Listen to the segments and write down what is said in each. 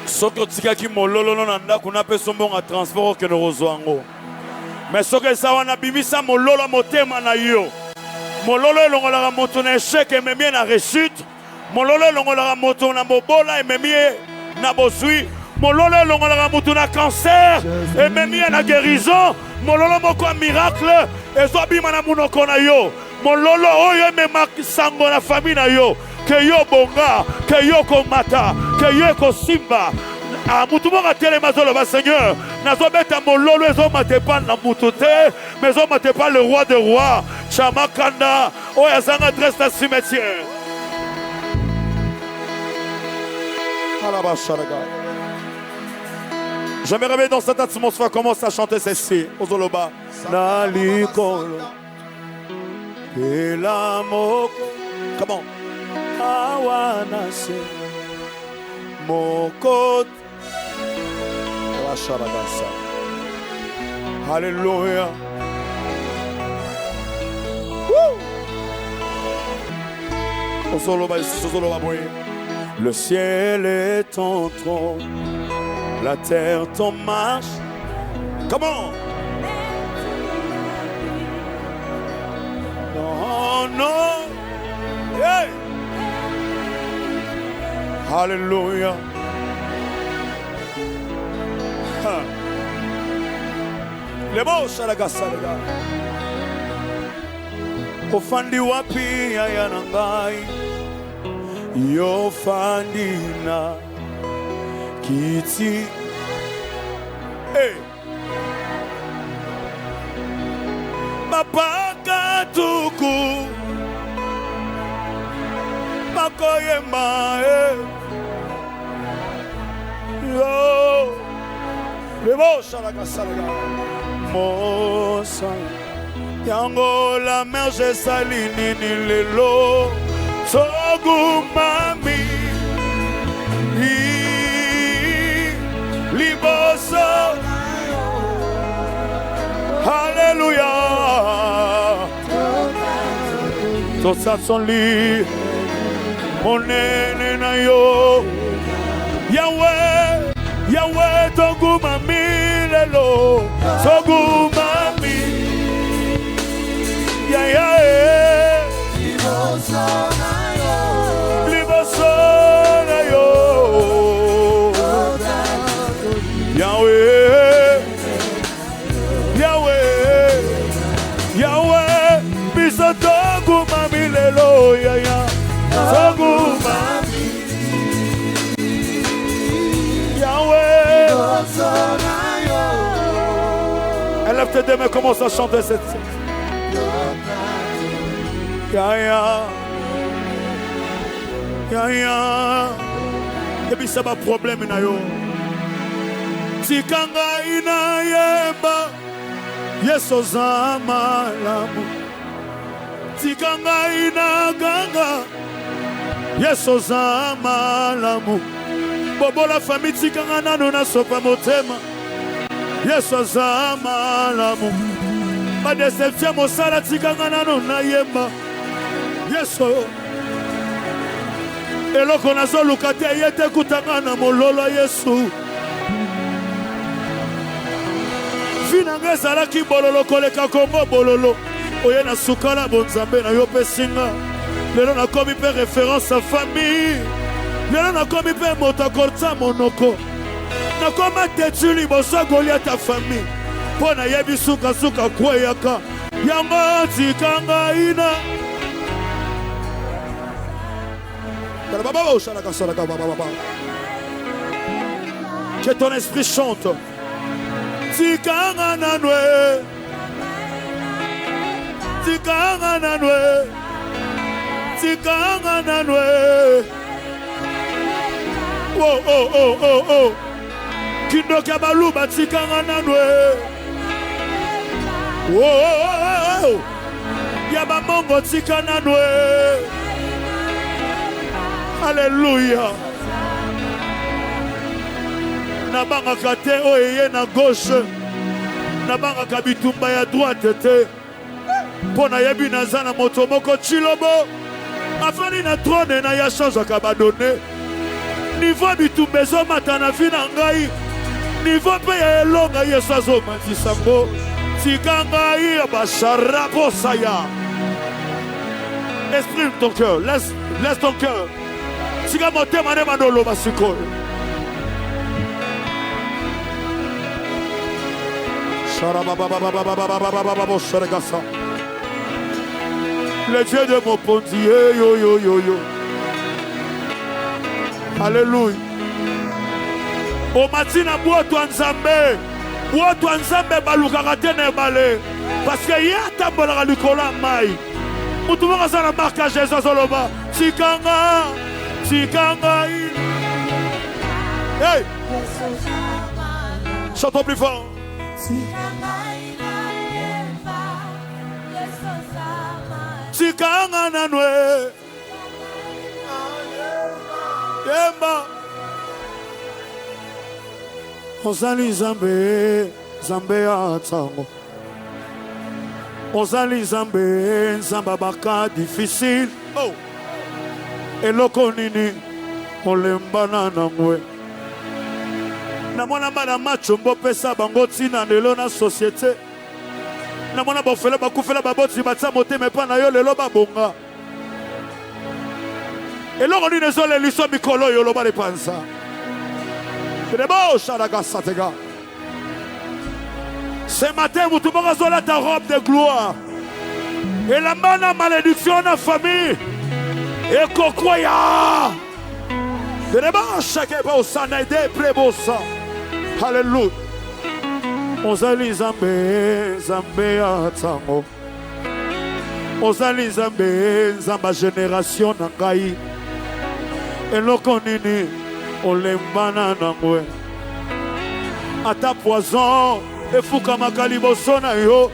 Soko tikaki mololo na ndako na pe sombonga transport ke no rozwango. Mais soko sawana bimisa mololo motema na yo. Mololo elongolaka moto na échec et memie na réussite. Mololo elongolaka moto na bobola et memie na bosui. Mololo elongolaka moto na cancer et memie na guérison. Mololo moko miracle et zo bima na munoko na yo. Mololo oyo mema sango na famille na yo. Que yo bonga, que yo komata, que yo kosimba. Ah, mutumoka telema zoloba Seigneur. Nazo beta mololo ezo matepa na mutute, mais ezo matepa le roi des rois. Chamakanda, oya zanga adresse na cimetière. Je me réveille dans cette atmosphère, commence à chanter ceci. Ozoloba. Nalikolo. Elamoko. Comment? Awanase Mokot. Alléluia. Le ciel est ton trône, la terre ton marche. Comment? Non, non. Hey. Alléluia. Les mots, Shalagasa, les gars. Ofandi wapi ya nangai, yo fandina kiti. Hey. Mapaka tuku, makoyema, yo. Les mots, Shalagasa, les gars. Mosa. Yango la mer je sali nini lelo Sogu mami Liboso Alléluia Tosa son li Monene na yo Yahweh Yahweh Togu mami lelo Sogu mami Yeah, yeah, yeah. Liboso na yo. Yahweh, Yahweh, Yahweh. Bisa togu mami lelo, yeah, yeah. Togu mami. Yahweh. Élève tes deux mains, commence à chanter cette. Yaya, yaya, ebi saba problème na yo. Tikanga ina yeba, yeso zama lamu. Tikanga ina ganga, yeso zama lamu. Bobo la famille tikanga nano na sopa motema, yeso zama lamu. Ma déception mo sala tikanga nano na yemba. Yeso eloko nazo lukate yete kutanga na mololo Yesu Finanga ezalaki bololo koleka kombo bololo oye na sukala bonzambe na yo pesinga lelo nakomi pe référence à famille lelo nakomi pe moto akorta monoko nakoma tetu liboso Goliath ta famille mpo nayebi suka kweyaka yango tikanga ina que ton esprit chante. Tikanga nanwe, tikanga nanwe, tikanga nanwe. Oh oh oh oh oh. Kindoka baluba tikanga nanwe. Oh oh oh. Yaba mongo tikanga nanwe. Alléluia. Nabanga kate oye na gauche. Nabanga kabitumba ya droite te. Pona yebi nazana moto moko chilobo. Afani na trône na ya change kabadonné. Niveau bitumba ezomata na vi na ngai. Niveau pe ya elonga Yesu azomatisa ngo. Tika ngai basharapo saya. Exprime ton cœur, laisse ton cœur. Tika motema ne manolo basikoyo. Le Dieu de mon pontier, yo yo yo yo. Alléluia. O matina boto nzambe. Boto nzambe balukaka te na ebale. Parce que ya tambola likola mai. Mutu moko sana marque Jésus zoloba. Tikanga. Hey. Chantons plus fort. Tikanga nanwe. Yemba. Ozali Zambe, Zambe atango. Ozali Zambe, Zamba baka difficile. Oh. Eloko nini, olembana na mwe. Namona bana macho mbopesa bango tina lelo na société. Namona bofela bakufela baboti batsa motema pa na yo lelo babonga. Eloko nini ezole liso mikolo yo loba lepanza. Ce matin, vous avez ta robe de gloire. Et la main malédiction dans la famille. Et kokoya. Alléluia. Ozali Zambe, Zambe atango. Ozali Zambe, Zamba génération nangai. Et loko nini. Olembana nangwe. Ata poison efuka makaliboso na yo.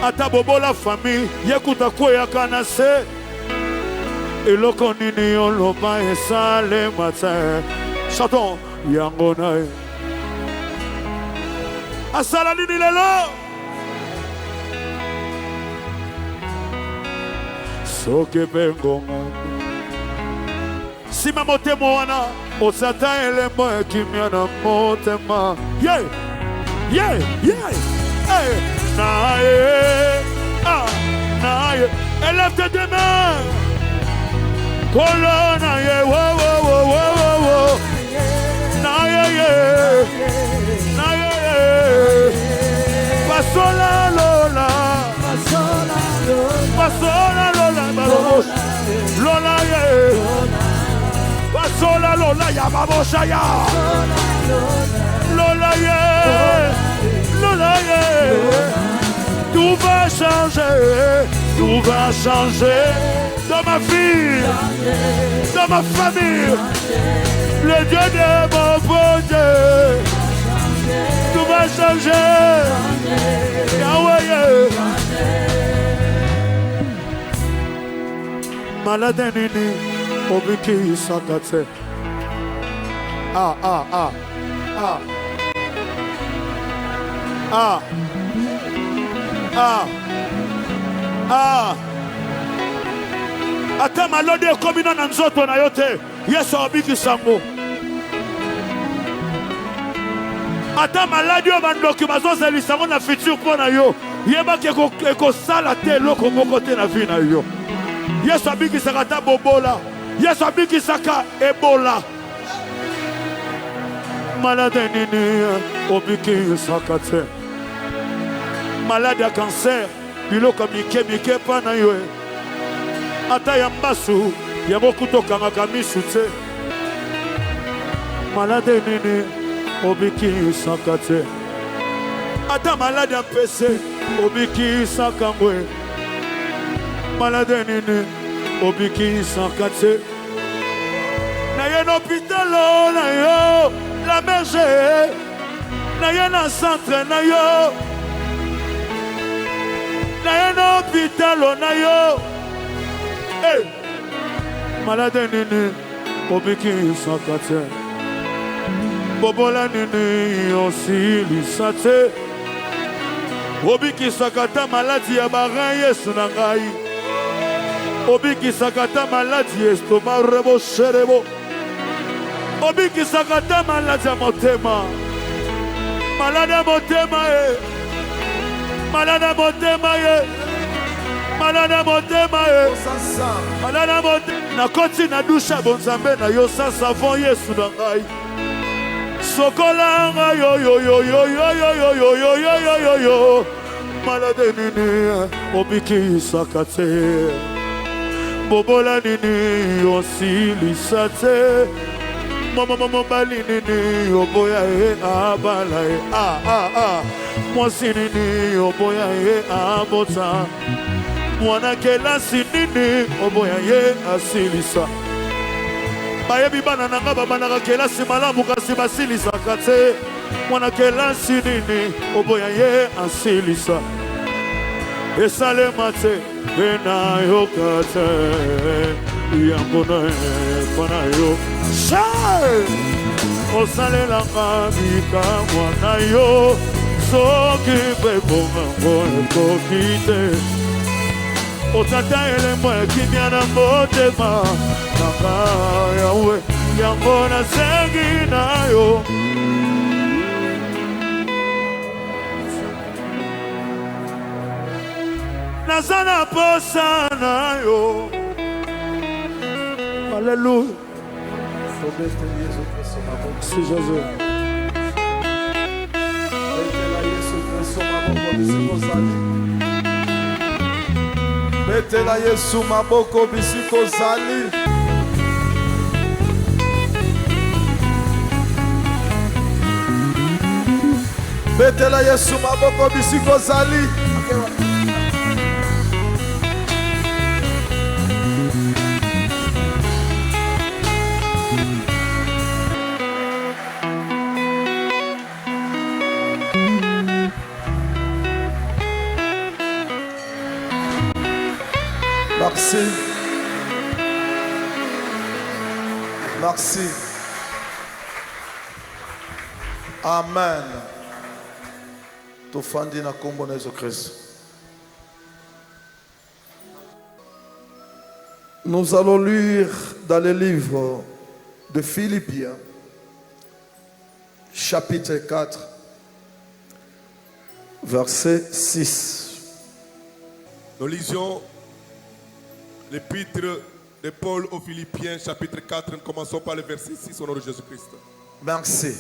Ata bobola famille yekuta koya kana se. Eloko nini oloba esale matin. Chantons yango na. Asala nini lelo. Soke bengonga. Si ma motema wana osata elemo ekimia na motema yeah hey nae élève tes deux mains colonna ye wo nae pasola lola lola ye Sola lola ya babosha ya lola ye tout va changer dans ma vie dans ma famille le Dieu de mon bon Dieu tout va changer Yahweh malade nini Obiki sakate. Ata malode komina na nzoto na yote. Yesu obiki sango. Ata maladi o bandoki bazoza lisango na futur pona yo. Yeba ke sala te loko moko te na vie na yo. Yesu obiki sakata bobola. Yesu abiki saka Ebola. Malade nini obiki sakate. Malade ya cancer. Biloko mike pana yo. Ata ya mbasu ya bokutoka ngakamisu te. Malade nini obiki sakate. Ata malade ya pese obiki sakangwe. Malade nini obiki sakate. Na ye n'hôpital na yo la berger. Na ye na centre na yo. Na ye n'hôpital na yo. Hey. Malade nini obiki sakate. Bobola nini aussi lisate. Obiki sakata maladi ya barin Yesu na ngai. Obiki sakata maladi estomac rebo sherebo. obikisaka te maladi ya motema. Malade ya motema ye. Malade ya motema ye. Malade ya motema ye. Malade ya motema. Nakoti na dusha bonzambe na yo sa savon Yesu na ngai. Sokola nga yo yo yo yo yo yo yo yo yo yo yo yo yo. Malade nini obikisaka te. Bobola nini osilisa te. Mobali nini oboya e abala e mwasi nini oboya e abota mwana kelasi nini oboya ye asilisa bayebi bana nanga babanaka kelasi malamu kasi basilisaka te mwana kelasi nini oboya ye asilisa esalema te enayoka te yango na ekwana yo Shai osalelanga bikamwa na yo soki bebongango ekoki te otata elembo ya kimia na motema nanga yawe yango nasengi na yo naza na posa na yo Alléluia. Si Jésus. Betela Yesu maboko bisiko zali. Betela Yesu maboko bisiko zali. Merci. Merci. Amen. Tofandi na kombo na Yesu Christ. Nous allons lire dans le livre de Philippiens, chapitre 4, verset 6. Nous lisions l'épître de Paul aux Philippiens, chapitre 4. Nous commençons par le verset 6 au nom de Jésus-Christ. Merci.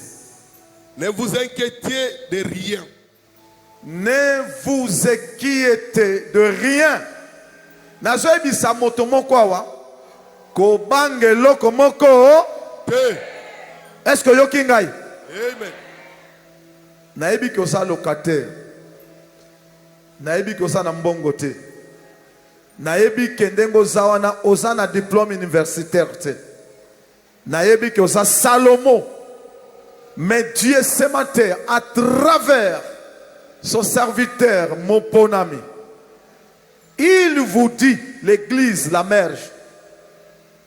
Ne vous inquiétez de rien. Ne vous inquiétez de rien. Nazoebisa moto moko awa ko bangelo ko moko Te. est-ce que yoki ngai Amen. nayebi ko sa locataire nayebi ko sa na mbongo te nayebi kendengo zawana ozana diplôme universitaire te nayebi ko sa Salomon mais Dieu ce matin à travers son serviteur Moponami il vous dit, l'église, la merge,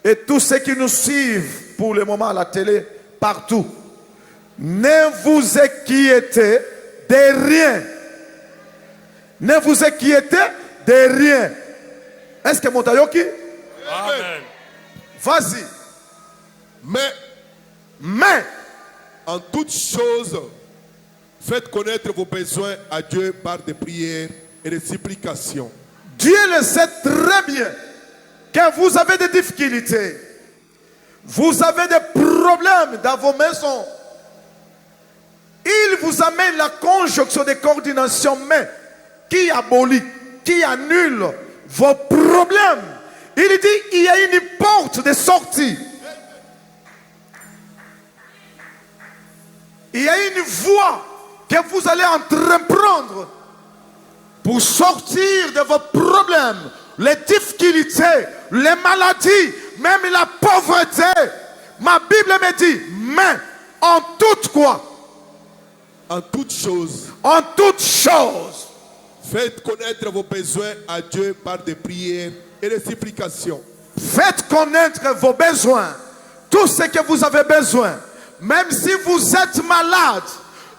et tous ceux qui nous suivent pour le moment à la télé, partout, ne vous inquiétez de rien. Ne vous inquiétez de rien. Est-ce que Montayoki? Amen. Vas-y. Mais, en toutes choses, faites connaître vos besoins à Dieu par des prières et des supplications. Dieu le sait très bien que vous avez des difficultés. Vous avez des problèmes dans vos maisons. Il vous amène la conjonction de coordination, mais qui abolit, qui annule vos problèmes. Il dit il y a une porte de sortie. Il y a une voie que vous allez entreprendre pour sortir de vos problèmes, les difficultés, les maladies, même la pauvreté. Ma Bible me dit, mais en toute quoi? En toutes choses, En toutes choses. faites connaître vos besoins à Dieu par des prières et des supplications. Faites connaître vos besoins, tout ce que vous avez besoin. Même si vous êtes malade,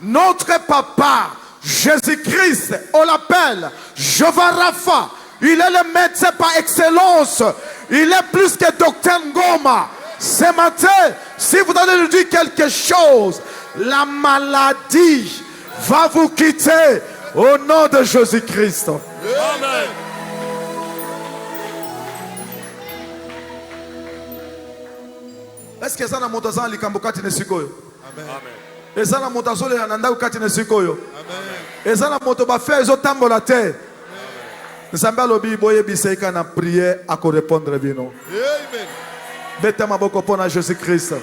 notre papa, Jésus-Christ, on l'appelle Jéhovah Rapha. Il est le médecin par excellence. Il est plus que docteur Ngoma. Ce matin, si vous allez lui dire quelque chose, la maladie va vous quitter au nom de Jésus-Christ. Amen. Est-ce que ça n'a pas été likambo kati ne sikoyo? Amen. Amen. Eza na moto azolela na ndako kati ne sikoyo? Amen. Eza na moto bafe ezotambola te? Nzambe alobi boyebisa eka na prière akorépondre bino. Amen. Beta maboko pona Jésus-Christ.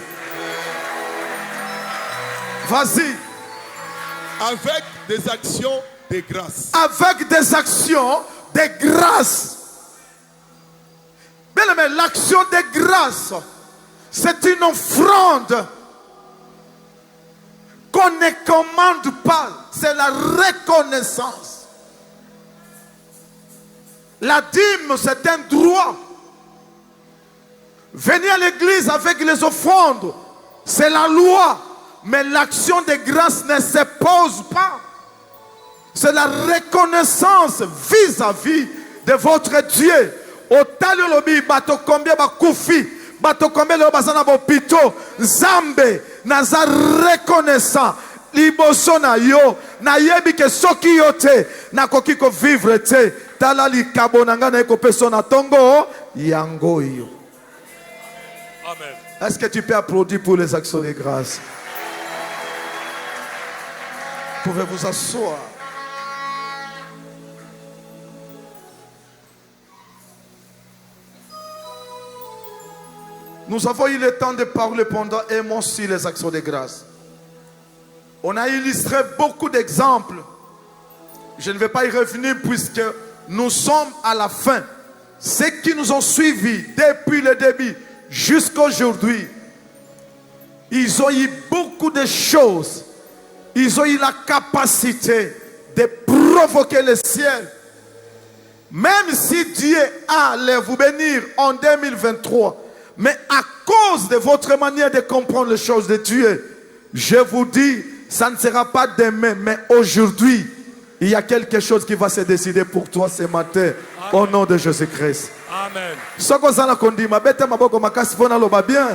Vas-y. Avec des actions de grâce. Avec des actions de grâce. Bien aimé, l'action de grâce, c'est une offrande qu'on ne commande pas. C'est la reconnaissance. La dîme, c'est un droit. Venir à l'église avec les offrandes, c'est la loi. Mais l'action de grâce ne se pose pas. C'est la reconnaissance vis-à-vis de votre Dieu. Otali lobi bato combien ba kufi, bato combien le bazana bo pito, Zambe naza reconnaissant. Liboso na yo, na yebi ke soki yo te, na koki ko vivre te, tala li kabonanga na eko persona tongo, yango yo. Amen. Est-ce que tu peux applaudir pour les actions de grâce? Pouvez vous asseoir. Nous avons eu le temps de parler pendant un mois sur les actions de grâce. On a illustré beaucoup d'exemples. Je ne vais pas y revenir puisque nous sommes à la fin. Ceux qui nous ont suivis depuis le début jusqu'à aujourd'hui, ils ont eu beaucoup de choses. Ils ont eu la capacité de provoquer le ciel. Même si Dieu allait vous bénir en 2023, mais à cause de votre manière de comprendre les choses de Dieu, je vous dis, ça ne sera pas demain, mais aujourd'hui, il y a quelque chose qui va se décider pour toi ce matin, au nom de Jésus-Christ. Amen. Soko zala kondima, bete maboko makasi fona loba bien.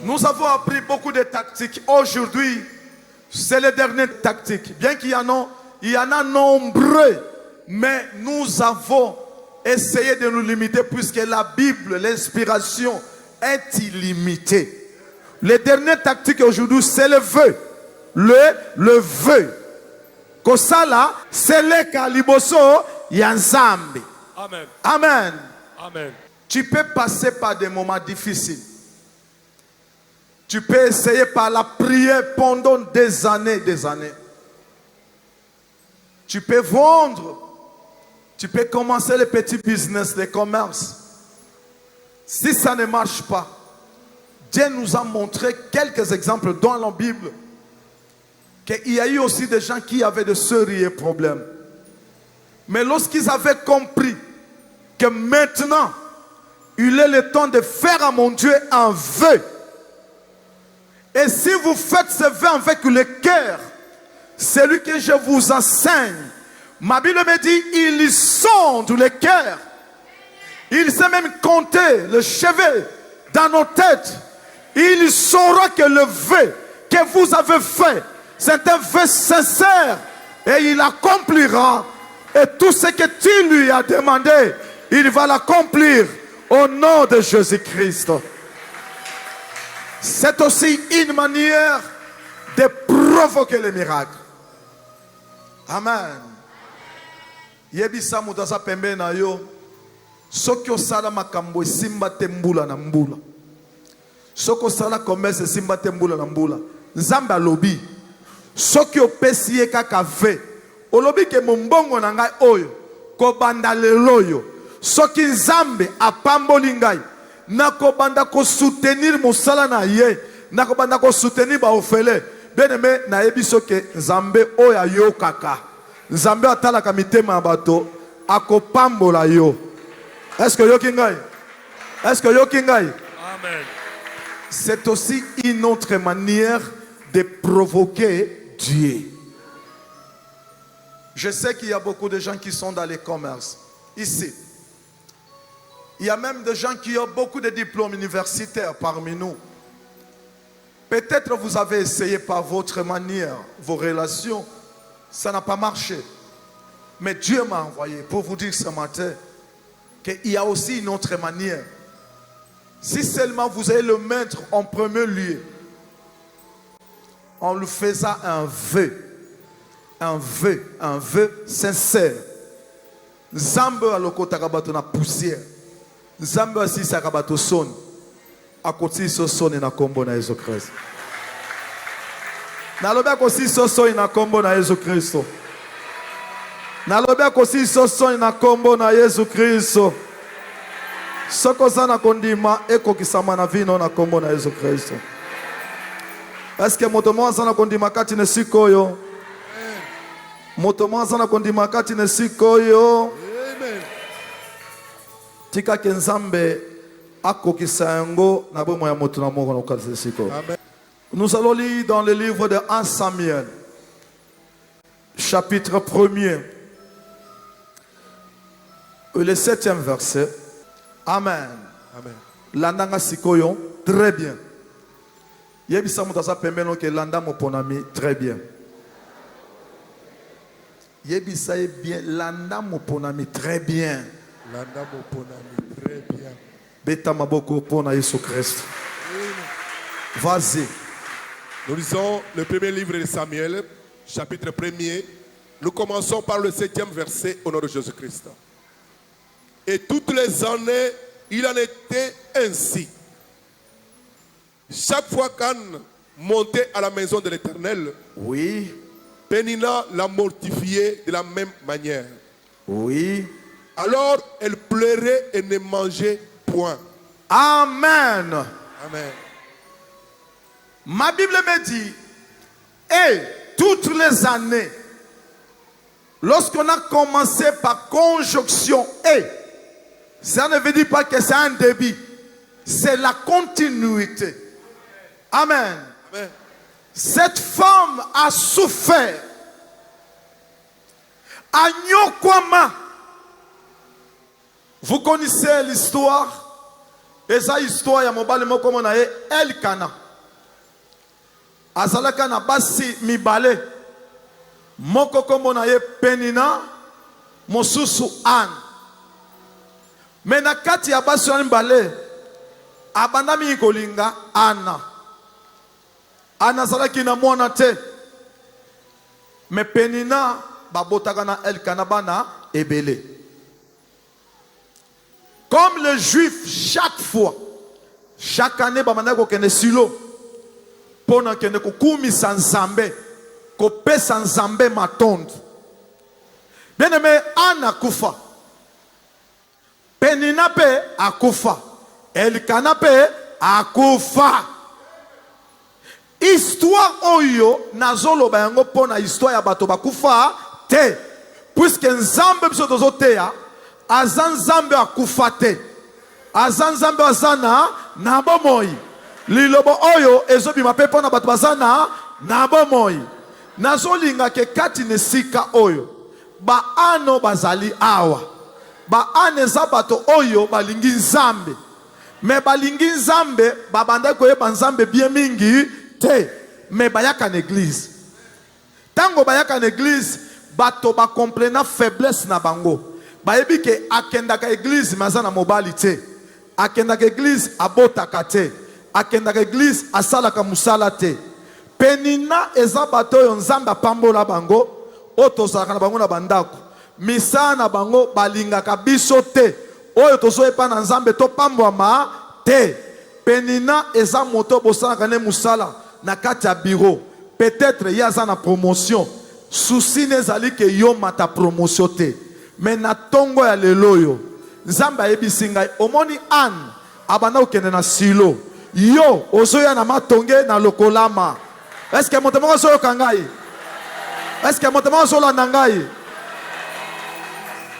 Nous avons appris beaucoup de tactiques. Aujourd'hui, c'est les dernières tactiques. Bien qu'il y en a nombreux, mais nous avons essayé de nous limiter puisque la Bible, l'inspiration est illimitée. Les dernières tactiques aujourd'hui, c'est le vœu. Le vœu. Kosala, c'est le kaliboso yanzambi. Amen. Amen. Amen. Tu peux passer par des moments difficiles. Tu peux essayer par la prière pendant des années, des années. Tu peux vendre. Tu peux commencer le petit business, le commerce. Si ça ne marche pas, Dieu nous a montré quelques exemples dans la Bible qu'il y a eu aussi des gens qui avaient de sérieux problèmes. Mais lorsqu'ils avaient compris que maintenant, il est le temps de faire à mon Dieu un vœu. Et si vous faites ce vœu avec le cœur, celui que je vous enseigne, ma Bible me dit, il sonde le cœur. Il sait même compter les cheveux dans nos têtes. Il saura que le vœu que vous avez fait, c'est un vœu sincère. Et il accomplira. Et tout ce que tu lui as demandé, il va l'accomplir au nom de Jésus-Christ. C'est aussi une manière de provoquer les miracles. Amen. Yebisa mutaza pembe na yo. Soki osala makambo simba tembula na mbula. Soki osala commerce simba tembula na mbula. Nzambe alobi. Soki opesi ye kaka ve. Olobi ke mombongo na ngai oyo. Kobanda lelo yo. Soki nzambe apamboli ngai. Nakobanda ko soutenir mosala na ye. Nakobanda ko soutenir ba ofele. Bien aimé na yebiso ke nzambe oya yo kaka. Nzambe atala ka mitema bato akopambola yo. Est-ce que yo kingai? Est-ce que yo kingai? Amen. C'est aussi une autre manière de provoquer Dieu. Je sais qu'il y a beaucoup de gens qui sont dans les commerces. Ici, il y a même des gens qui ont beaucoup de diplômes universitaires parmi nous. Peut-être vous avez essayé par votre manière, vos relations, ça n'a pas marché. Mais Dieu m'a envoyé pour vous dire ce matin qu'il y a aussi une autre manière. Si seulement vous allez le mettre en premier lieu, en lui faisant un vœu sincère. Nzambe alokota kabato na poussière. Nzambe asisa kabato son. Akoti so son na kombo na Yesu Kristo. Nalobe akosi so son na kombo na Yesu Kristo. Nalobe akosi so son na kombo na Yesu Kristo. Soko sana kondima eko kisama na vino na kombo na Yesu Kristo. Est-ce que moto mwanza na kondima kati ne sikoyo? Moto mwanza na kondima kati ne sikoyo. Amen. Tika kenzambe ako kisango na bomo ya moto na moko na kati sikoyo. Amen. Nous allons lire dans le livre de 1 Samuel, chapitre 1er, le 7e verset. Amen. Amen. Landanga sikoyo, très bien. Yebisa mutasa pembeno ke landa moponami, très bien. Yebisa bien, landa moponami, très bien. Landa moponami, très bien. Beta maboko pona Yesu Christ. Vas-y. Nous lisons le premier livre de Samuel, chapitre 1er. Nous commençons par le 7e verset au nom de Jésus-Christ. Et toutes les années, il en était ainsi. Chaque fois qu'Anne montait à la maison de l'Éternel, oui, Pénina la mortifiait de la même manière. Oui. Alors elle pleurait et ne mangeait point. Amen. Amen. Ma Bible me dit, et toutes les années, lorsqu'on a commencé par conjonction et, ça ne veut dire pas que c'est un début, c'est la continuité. Amen. Amen. Cette femme a souffert. Agnokwama. Vous connaissez l'histoire? Et ça, histoire, il y a mobile comme on a Elkana. Azalaka na basi mibale. Moko comme on a Penina, Mosusu Anne. Mais na kati ya basi mibale, abandami kolinga Anna. Anna zalaki na mwana te. Mais Penina babotaka na Elkana bana ebele. Comme les Juifs, chaque fois, chaque année, babanda ko kende silo. Pona kende ko kumi sanzambe, ko pe sanzambe matonde. Bien aimé, Anna kufa. Penina pe akufa. Elkana pe akufa. Histoire oyo nazolo bayango pona histoire ya bato bakufa te. Puisque nzambe biso tozoteya azan nzambe akufa te. Azan nzambe azana na bomoi. Lilobo oyo ezobima pe pona bato bazana na bomoi. Nazolinga ke kati nesika oyo ba ano bazali awa. Ba ane za bato oyo balingi nzambe. Me balingi nzambe babanda koyeba nzambe bien mingi te, mais bayaka en église. Tango bayaka en église, bato ba comprena faiblesse na bango. Bayebi ke akendaka église mazana mobali te. Akendaka église abotaka te. Akendaka église asalaka musala te. Penina eza bato yo nzamba pambola bango, otozalaka na bango na bandako. Misa na bango balingaka biso te. Oyo tozoyepa na nzambe to pambwama te. Penina eza moto bosalaka ne musala na kati ya bureau. Peut-être yaza na promotion. Souci nezali ke yo mata promotion te. Mais na tongo ya leloyo. Nzamba yebisi ngai omoni Anne abanda okende na silo. Yo ozoya na matonge na lokolama. Est-ce que moto moko so kangai? Est-ce que moto moko so landa ngai?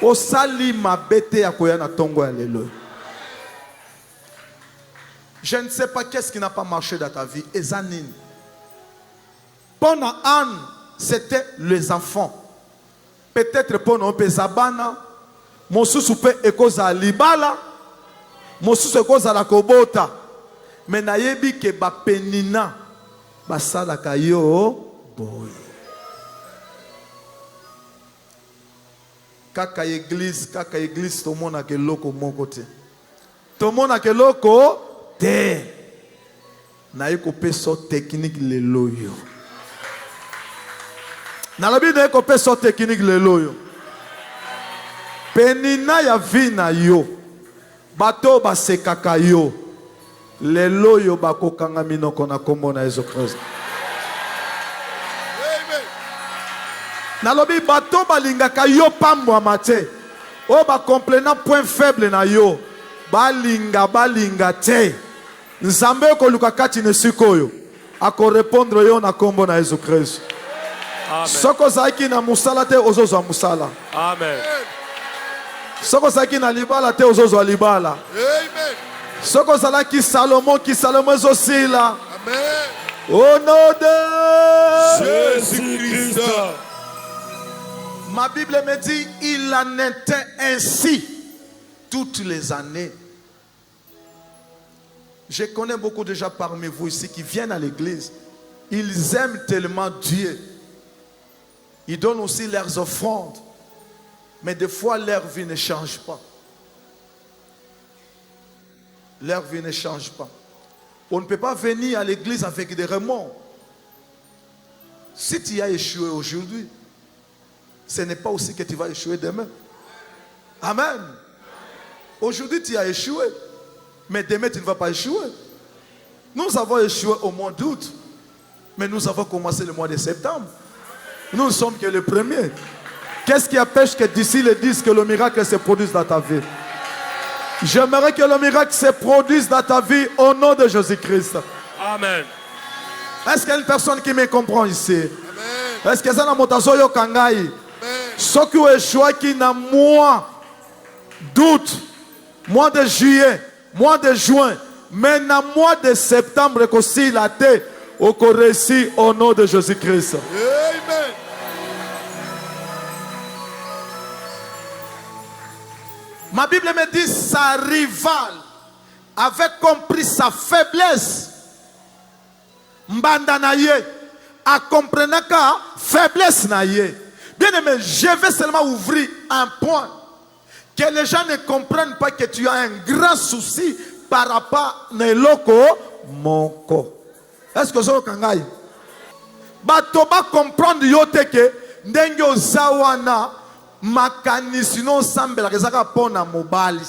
Osali mabete ya koya na tongo ya leloyo. Je ne sais pas qu'est-ce qui n'a pas marché dans ta vie. Ezanine. Pendant Anne, c'était les enfants. Peut-être pendant Pesabana, mosusu pe ekoza libala, mosusu ekoza la kobota. Mais nayebi ke ba penina basalaka yo boy. Kaka église to mona ke loko moko te. To mona ke loko te. Na yeko peso technique le loyo. Na lobi na yeko peso technique le loyo. Penina ya vina yo. Bato basekaka yo. Le loyo bakokanga minoko na kombo na Yesu Kristo. Na lobi bato balingaka yo pambwa mate. O ba complena point faible na yo. Balinga te. Nzambe ko luka kati ne sikoyo. Ako répondre yo na kombo na Yesu Kristo. Amen. Soko zaiki na musala te ozozo musala. Amen. Soko zaiki na libala te ozozo libala. Amen. Soko zalaki Salomon ezosila. Amen. Au nom de Jésus-Christ. Ma Bible me dit, il en était ainsi toutes les années. Je connais beaucoup de gens parmi vous ici qui viennent à l'église. Ils aiment tellement Dieu. Ils donnent aussi leurs offrandes. Mais des fois, leur vie ne change pas. Leur vie ne change pas. On ne peut pas venir à l'église avec des remords. Si tu as échoué aujourd'hui, ce n'est pas aussi que tu vas échouer demain. Amen. Aujourd'hui, tu as échoué. Mais demain, tu ne vas pas échouer. Nous avons échoué au mois d'août. Mais nous avons commencé le mois de septembre. Nous ne sommes que le premier. Qu'est-ce qui empêche que d'ici le 10 que le miracle se produise dans ta vie? J'aimerais que le miracle se produise dans ta vie au nom de Jésus-Christ. Amen. Est-ce qu'il y a une personne qui me comprend ici? Amen. Est-ce que ça n'a pas été kangai? Ce qui est échoué qui n'a mois d'août, mois de juillet, mois de juin, mais dans mois de septembre, aussi la tête au récit au nom de Jésus-Christ. Amen. Ma Bible me dit sa rivale avait compris sa faiblesse. Mbanda na ye a compris ka faiblesse na ye. Bien aimé, je vais seulement ouvrir un point. Que les gens ne comprennent pas que tu as un grand souci par rapport à l'oko monko. Est-ce que ça kangai? Batoba comprendre yote ke ndenge ozawana makanisi non sambela kezaka pona mobali.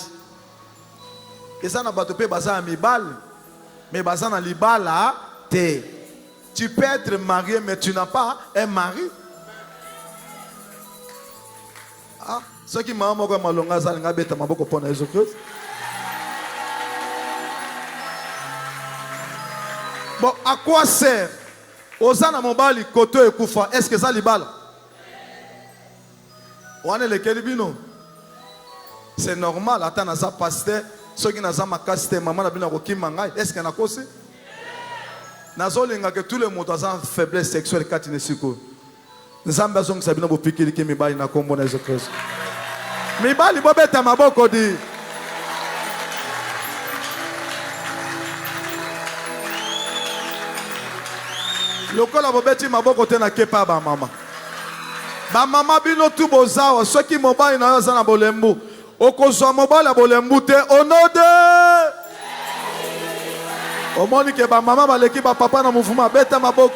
Eza na bato pe baza na mibali, mais baza na libala te. Tu peux être marié mais tu n'as pas un mari. Ah, ceux qui m'ont dit malonga zalinga beta maboko pona Yesu Christ. Bon, à quoi sert? Ozana mobali koto ekufa, est-ce que ça libala? On est le kelibino. C'est normal, attends naza pasteur, ceux qui naza makaste maman na bina rokimangai, est-ce qu'il y en a aussi? Nazolinga que tout le monde a une faiblesse sexuelle quand il est suko. Nzambe azong sabina bo pikili ke mibali na kombo na Yesu Kristo. Mibali bo beta maboko di. Lokola bo beti maboko te na kepa ba mama. Ba mama bino tu bozawa soki mobali na yo za na bolembu. Okozwa mobali na bolembu te onode. Omoni ke ba mama baleki ba papa na muvuma beta maboko.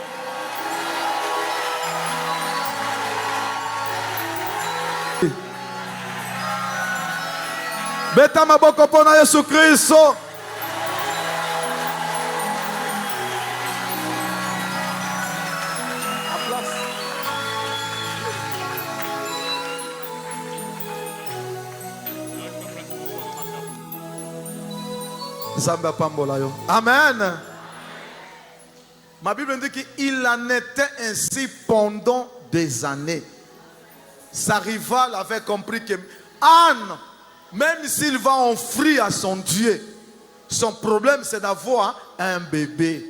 Beta maboko pona Yesu Kristo. Zamba pambola yo. Amen. Ma Bible dit qu'il en était ainsi pendant des années. Sa rivale avait compris que Anne, même s'il va offrir à son Dieu, son problème c'est d'avoir un bébé.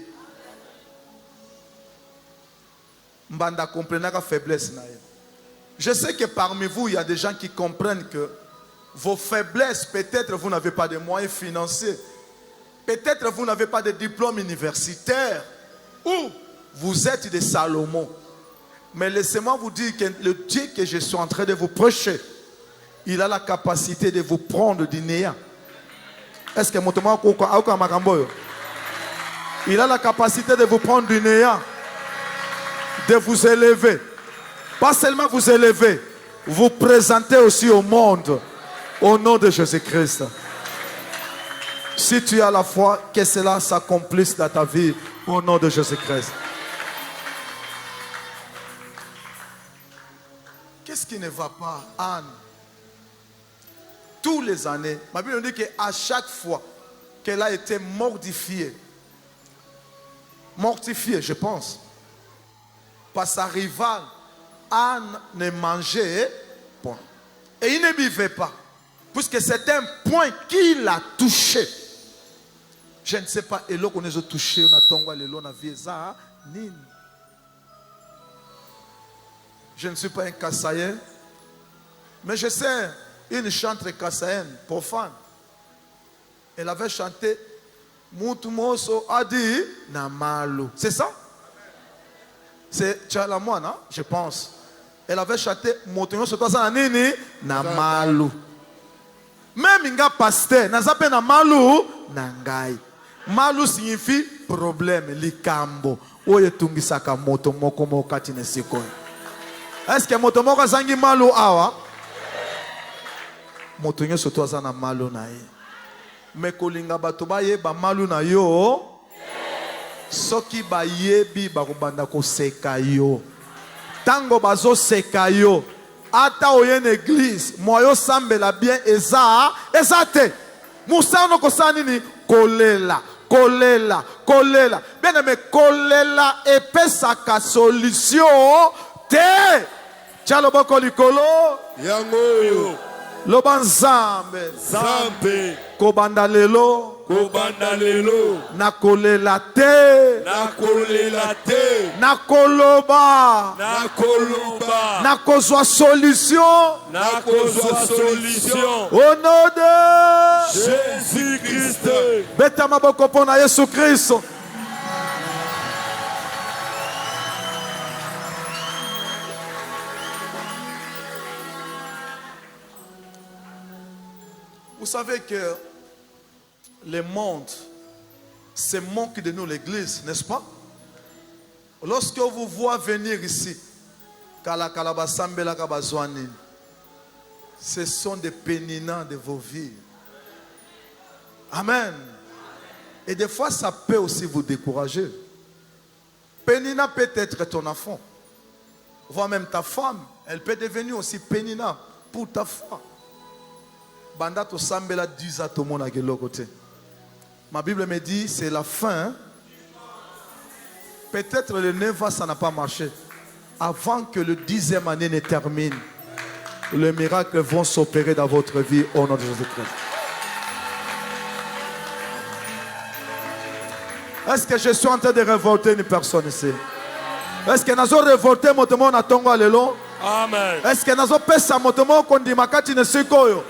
mbanda comprenaka faiblesse na ye. Je sais que parmi vous, il y a des gens qui comprennent que vos faiblesses, peut-être vous n'avez pas de moyens financiers, peut-être vous n'avez pas de diplôme universitaire, ou vous êtes des Salomon. Mais laissez-moi vous dire que le Dieu que je suis en train de vous prêcher, il a la capacité de vous prendre du néant. Est-ce que il a la capacité de vous prendre du néant, de vous élever. Pas seulement vous élever, vous présenter aussi au monde au nom de Jésus-Christ. Si tu as la foi, que cela s'accomplisse dans ta vie au nom de Jésus-Christ. Qu'est-ce qui ne va pas, Anne? Tous les années, ma Bible dit qu'à chaque fois qu'elle a été mortifiée, je pense, par sa rivale, Anne ne mangeait point. Et il ne buvait pas. Puisque c'est un point qui l'a touché. Je ne sais pas, et là qu'on a touché, on a tombé le long de la vie. Je ne suis pas un Kassaïen, mais je sais une chanteuse kassaïenne profane. Elle avait chanté Moutumoso Adi Namalu. C'est ça? C'est Tchalamouane, hein? Je pense. Elle avait chanté Moutumoso Nini Namalu. Même Inga pasteur, Nazape Namalu Nangai. Malu signifie problème, likambo. Oye tungisaka moto moko mokati nesiko. Est-ce que moto moko zangi malu awa? Moto nyo soto azana malu na ye. Me kolinga bato ba yeba malu na yo. Soki ba yebi ba kubanda ko seka yo. Tango bazo seka yo. Ata oye n'église, moyo sambela bien ezate. Musa no kosani ni kolela. Kolela. Bien aimé, kolela epesaka solution te. Tchalo boko likolo. Yango. Lobanzambe. Zambe. Kobanda lelo. Nakolela te. Nakoloba. Nakozwa solution. Au nom de Jésus-Christ. Beta maboko pona Yesu Christ. Vous savez que le monde se moque de nous, l'église, n'est-ce pas? Lorsque vous voyez venir ici, ce sont des péninants de vos vies. Amen. Et des fois, ça peut aussi vous décourager. Pénina peut être ton enfant, voire même ta femme. Elle peut devenir aussi pénina pour ta foi. Banda to sambela diza to mona côté. Ma Bible me dit c'est la fin. Peut-être le 9 ans ça n'a pas marché. Avant que le 10e année ne termine, les miracles vont s'opérer dans votre vie au nom de Jésus-Christ. Est-ce que je suis en train de révolter une personne ici? Est-ce que nous avons révolté mon témoin à Tongo Alelo? Amen. Est-ce que nous avons fait ça mon témoin qu'on dit makati ne sikoyo?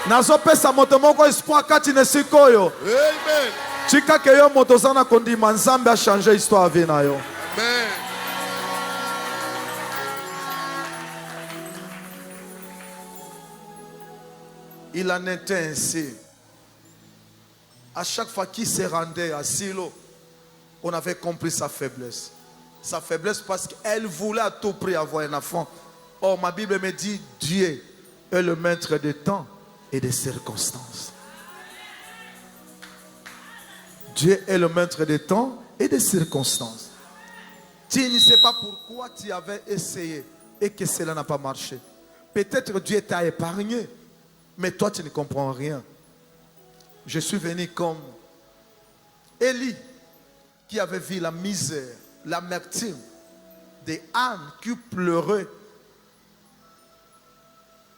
Nazo pesa moto moko espoir kati ne sikoyo. Amen. Chika ke yo moto zana kondi manzambe a changé histoire vie na yo. Amen. Il en était ainsi. À chaque fois qu'il se rendait à Silo, on avait compris sa faiblesse. Sa faiblesse parce qu'elle voulait à tout prix avoir un enfant. Or, ma Bible me dit, Dieu est le maître des temps et des circonstances. Dieu est le maître des temps et des circonstances. Tu ne sais pas pourquoi tu avais essayé et que cela n'a pas marché. Peut-être Dieu t'a épargné, mais toi tu ne comprends rien. Je suis venu comme Élie qui avait vu la misère, l'amertume des ânes qui pleuraient.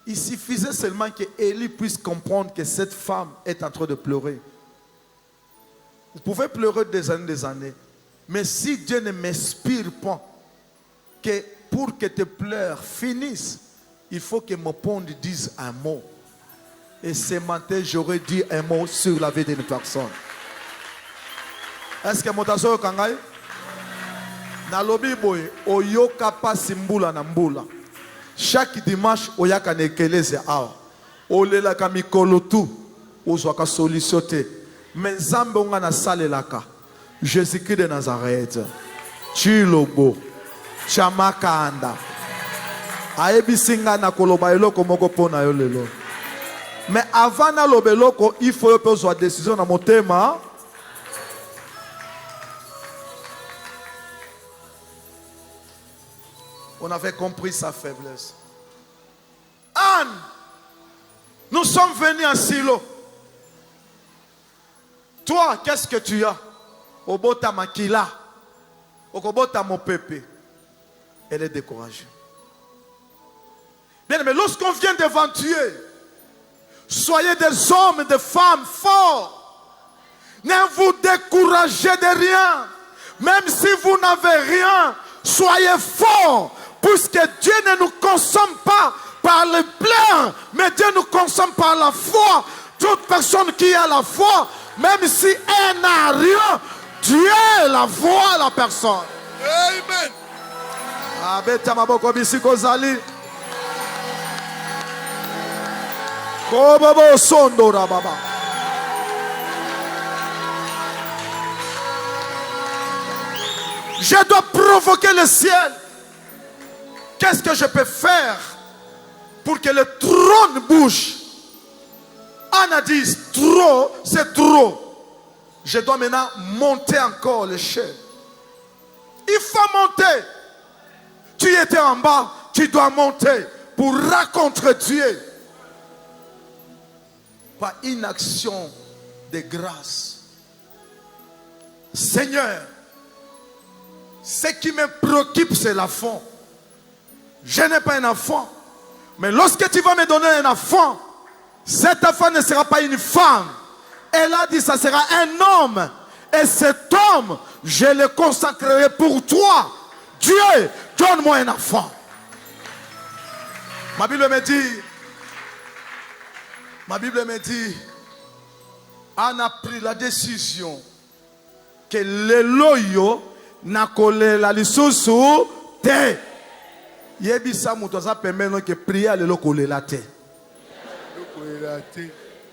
Il suffisait seulement que Élie puisse comprendre que cette femme est en train de pleurer. Vous pouvez pleurer des années, mais si Dieu ne m'inspire pas que pour que tes pleurs finissent, il faut que mon pond dise un mot. Et ce matin, j'aurais dit un mot sur la vie d'une personne. Est-ce que mon tasso kangai? Na lobi boy, oyoka pasi mbula na mbula. Chaque dimanche, oyaka nekeleze awa. Olela ka mikolo tu, ozwaka solution te. Mais nzambe onga na salelaka. Jésus-Christ de Nazareth. Chilobo. Chamakanda. Aebisinga na koloba eloko moko pona yo lelo. Mais avant na lobeloko, il faut yo pozwa décision na motema. On avait compris sa faiblesse. Anne, nous sommes venus à Silo. Toi, qu'est-ce que tu as? Obota makila. Okobota mon pépé. Elle est découragée. Bien, mais lorsqu'on vient devant Dieu, soyez des hommes et des femmes forts. Ne vous découragez de rien. Même si vous n'avez rien, soyez forts. Puisque Dieu ne nous consomme pas par les pleurs, mais Dieu nous consomme par la foi. Toute personne qui a la foi, même si elle n'a rien, Dieu la voix à la personne. Amen. Abeta maboko bisiko zali. Kobobo sondo rababa. Je dois provoquer le ciel. Qu'est-ce que je peux faire pour que le trône bouge? Anna dit trop, c'est trop. Je dois maintenant monter encore l'échelle. Il faut monter. Tu étais en bas, tu dois monter pour rencontrer Dieu. Par une action de grâce. Seigneur, ce qui me préoccupe, c'est l'enfant. Je n'ai pas un enfant. Mais lorsque tu vas me donner un enfant, cet enfant ne sera pas une femme. Elle a dit, ça sera un homme. Et cet homme, je le consacrerai pour toi. Dieu, donne-moi un enfant. Ma Bible me dit, Anne a pris la décision que le loyo n'a collé la lisusu te. Yebisa muto za pemeno que prier le loko le late.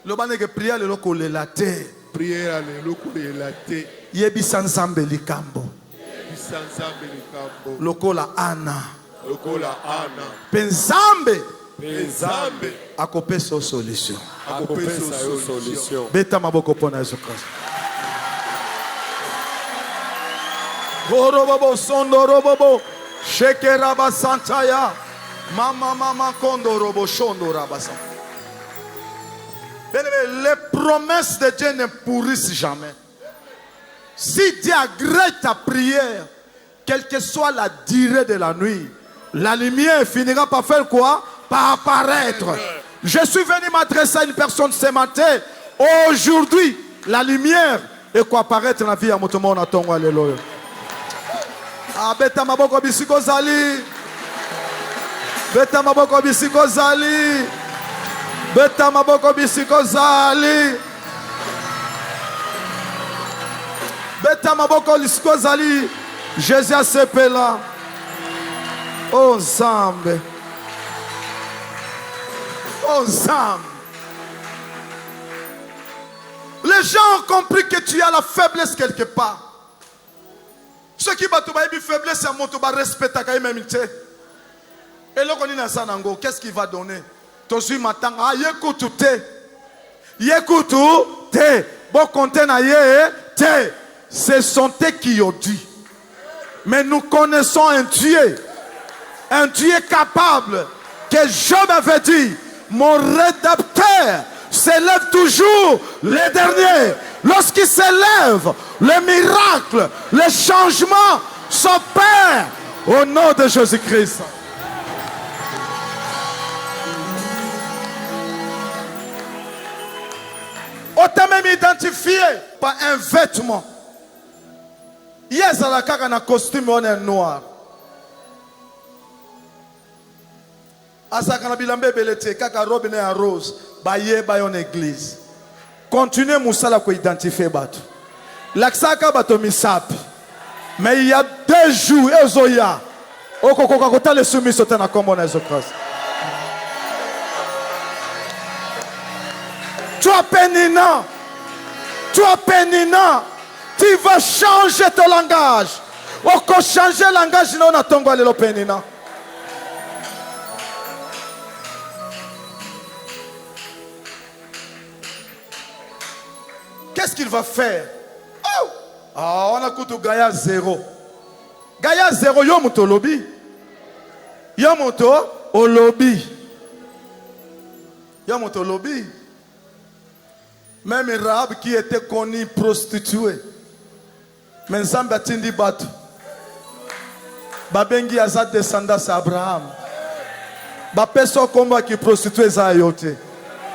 Le bane que prier le loko le late. Prière le loko le late. Yebisa nzambe likambo. Lokola Ana. Lokola Ana. Penzambe. Penzambe. Akopesa solution. Akopesa solution. Beta maboko pona Yesu Kristo. Gorobobo sondo robobo. Shekeraba santaya. Mama kondo robo shondo rabasa. Les promesses de Dieu ne pourrissent jamais. Si Dieu agrée ta prière, quelle que soit la durée de la nuit, la lumière finira par faire quoi? Par apparaître. Je suis venu m'adresser à une personne ce matin. Aujourd'hui, la lumière est quoi apparaître dans la vie à mon monde à ton alléluia. Beta maboko bisiko zali. Beta maboko bisiko zali. Beta maboko bisiko zali. Beta maboko bisiko zali. Jésus a sepé là. Oh Zambe. Oh Zambe. Les gens ont compris que tu as la faiblesse quelque part. Ceux qui battent la faiblesse, c'est mon respect à même. Et là, on est dans qu'est-ce qu'il va donner? Tosu matang, ah, yekutu te. Yekutu te. Bon, content na ye te. Ce sont eux qui ont dit. Mais nous connaissons un Dieu capable, que Job avait dit, mon rédempteur s'élève toujours les derniers. Lorsqu'il s'élève, le miracle, le changement s'opère au nom de Jésus-Christ. On t'a même identifié par un vêtement. Yes, à la caca, un costume noir. Asaka na bilamba belete kaka robe na ya rose. Baye bayon église. Continuez musala ko identifier bato. Laksaka bato misapi. Mais il y a 2 jours ezoya. Okokoka kota le soumis na kombo na Jésus-Christ. Toi péninant. Toi péninant. Tu vas changer ton langage. Oko changer langage na na tongo lelo péninant. Qu'est-ce qu'il va faire? Oh! Ah, on a coûté Gaïa 0. Gaïa 0, yo moto lobby. Yo moto au lobby. Yo moto lobby. Même Rahab qui était connu prostituée. Mais Zamba tindi batu. Babengi azat descendance Abraham. Bapeso komba qui prostituée za yote.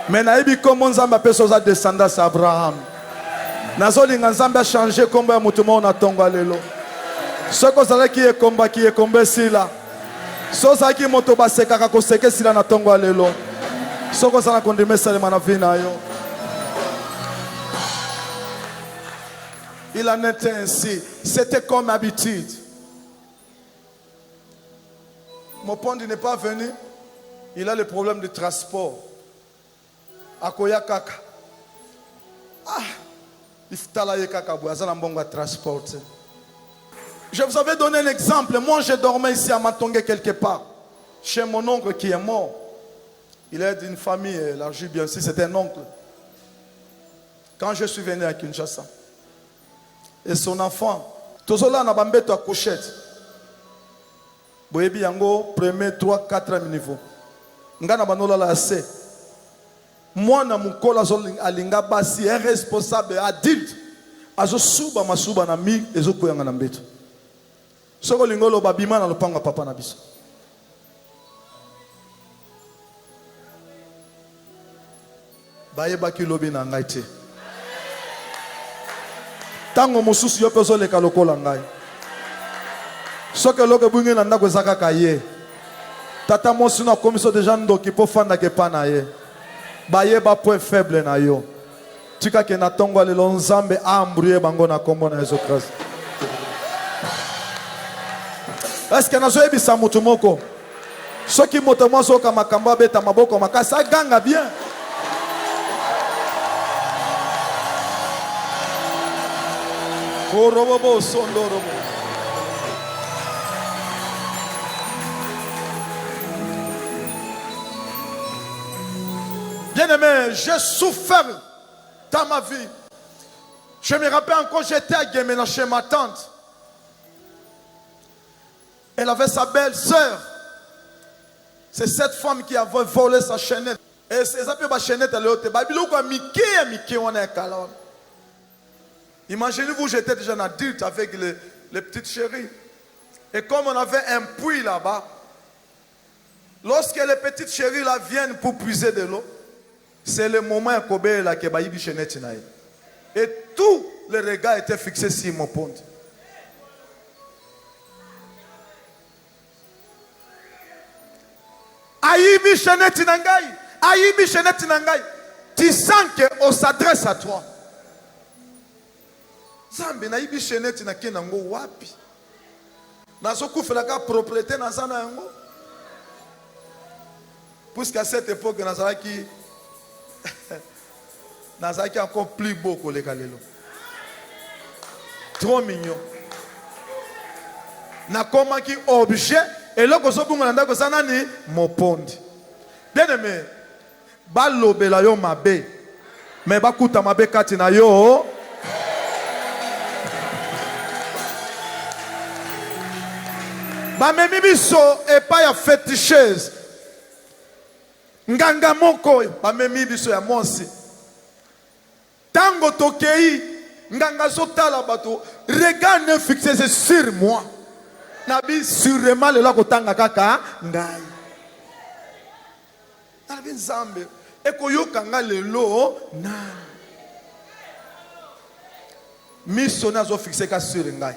Mais naïbi comment Zamba peso za descendance Abraham. Nazolinga Nzambe a changé komba ya mutu mo na tongo lelo. Soko zala ki e komba sila. So za ki moto baseka ka koseke sila na tongo lelo. Soko zala kondime sale mana vina yo. Il en était ainsi. C'était comme habitude. Mon pond n'est pas venu. Il a le problème de transport. Akoya kaka. Ah. Je vous avais donné un exemple. Moi, je dormais ici à Matongé quelque part. Chez mon oncle qui est mort. Il est d'une famille élargie, bien sûr. C'était un oncle. Quand je suis venu à Kinshasa. Et son enfant. Tozola na bambeto à couchette. Boyebi yango, premier, 3, 4 niveau. Ngana banola la assez. Moi, na mukola alinga basi un responsable adulte. Azo suba masuba na mi ezo koyanga na mbeto. Soko lingolo babima na lopanga papa na biso. Baye baki lobi na ngai te. Tango mosusu yo peso leka lokola ngai. Soko loke bungi na ndako ezaka kaye. Tata mosu na komiso deja ndoki po fanda ke pana ye. Baye ba point faible na yo. Tika ke na tongo le Nzambe ambruye bango na kombo na Jésus Christ. Est-ce que nazo ebisa mutu moko? Soki moto mo soka makamba beta maboko makasa ganga bien. Korobo sondorobo. Bien-aimé, j'ai souffert dans ma vie. Je me rappelle encore, j'étais à Guémena chez ma tante. Elle avait sa belle-sœur. C'est cette femme qui avait volé sa chaînette. Et c'est appelé ma chaînette à l'autre. Imaginez-vous, j'étais déjà un adulte avec les petites chéries. Et comme on avait un puits là-bas, lorsque les petites chéries là viennent pour puiser de l'eau, c'est le moment où Kobe la kebaïbi chaînette. Et tous les regards étaient fixés sur mon pont. Aïbi chaînette nangai, aïbi chaînette nangai. Tu sens qu'on s'adresse à toi. Zambe na ibi chaînette na kenango wapi. Na soku felaka propriété na sana yango. Puisqu'à cette époque nazalaki nazalaki encore plus beau que les galelo. Trop mignon. Na koma ki objet et là ko sobunga na ndako sana ni mopondi. Bien aimé, balobela yo mabe. Mais bakuta mabe kati na yo. Bamemi biso epa ya féticheuse. Nganga moko bamemi biso ya monsi. Tango tokei nganga sotala bato regard ne fixé sur moi. Nabi sûrement le lako tanga kaka ngai. Nabi Nzambe ekoyoka nga lelo na. Miso nazo fixé ka sur ngai.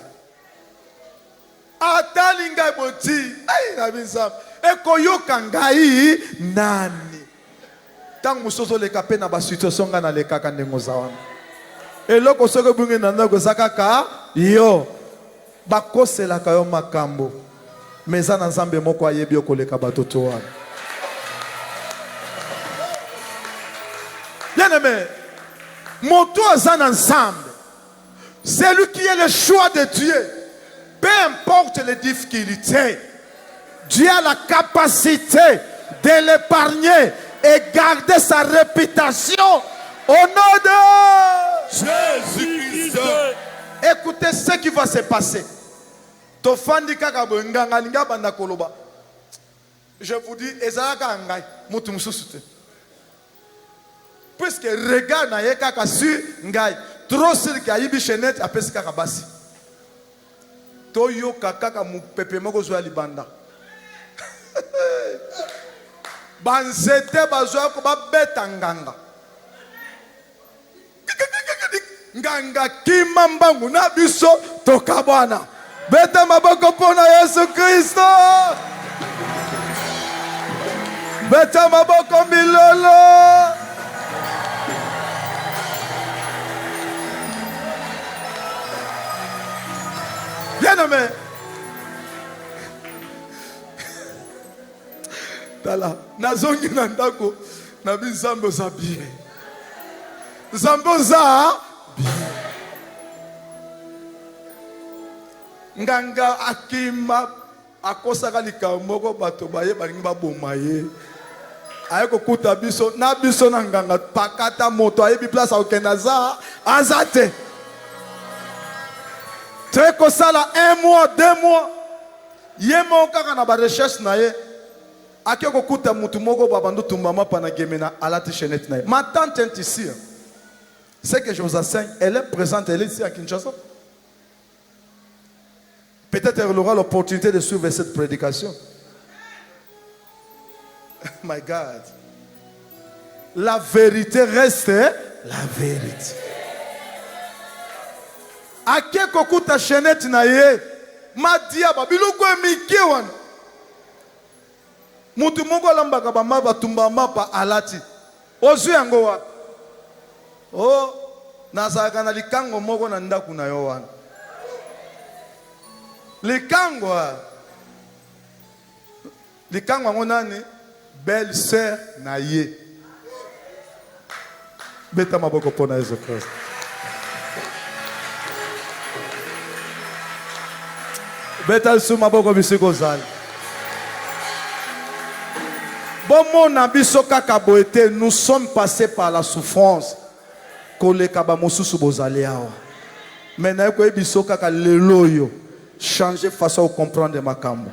Atali ngai boti. Ay Nabi Nzambe ekoyoka ngai nani? Tant mosusu leka pe na ba situation nga na lekaka ndengo za wana. Eloko soko bungi na ndako zakaka yo bakoselaka yo makambo. Meza na Nzambe moko ayebi okoleka batoto wana. Bien aimé, moto azan ensemble. C'est lui qui est le choix de Dieu. Peu importe les difficultés, Dieu a la capacité de l'épargner et garder sa réputation au nom de Jésus-Christ. Écoutez ce qui va se passer. Je vous dis, puisque regarde na yeka kasu ngai trop sur kaibi chenette apesi kaka basi toyo kaka mu pepe moko zo libanda banzete bazwa ko babeta nganga nganga kimambangu na biso toka bwana beta maboko pona Yesu Kristo beta maboko milolo. Bien-aimé, tala nazongi na ndako na bizambo za bien zambo za bien nganga akima akosaka likambo bato baye balingi baboma ye aye kokuta biso na nganga pakata moto ayebi place akokenda za azate très kosala 1 mois 2 mois yemo kaka na ba recherche na ye akeko kuta mutu moko babandu tumbama pana gemena alati chenette na ye. Ma tante est ici. C'est que je vous enseigne, elle est présente, elle est ici à Kinshasa. Peut-être elle aura l'opportunité de suivre cette prédication. My God. La vérité reste la vérité. Akeko kuta chenette na ye madia babiloko emike wana mutu moko alambaka bamaba tumba mapa alati ozwi yango wapi? Oh, nazalaka na likango moko na ndaku na yo wana likango yango nani? Belle sœur na ye. Beta maboko pona Yesu Kristo. Beta suma boko bisiko zali. Bon mon biso kaka boete, nous sommes passés par la souffrance. Kole kaba mosusu bozali awa. Maintenant ko biso kaka leloyo changer façon de comprendre makambo.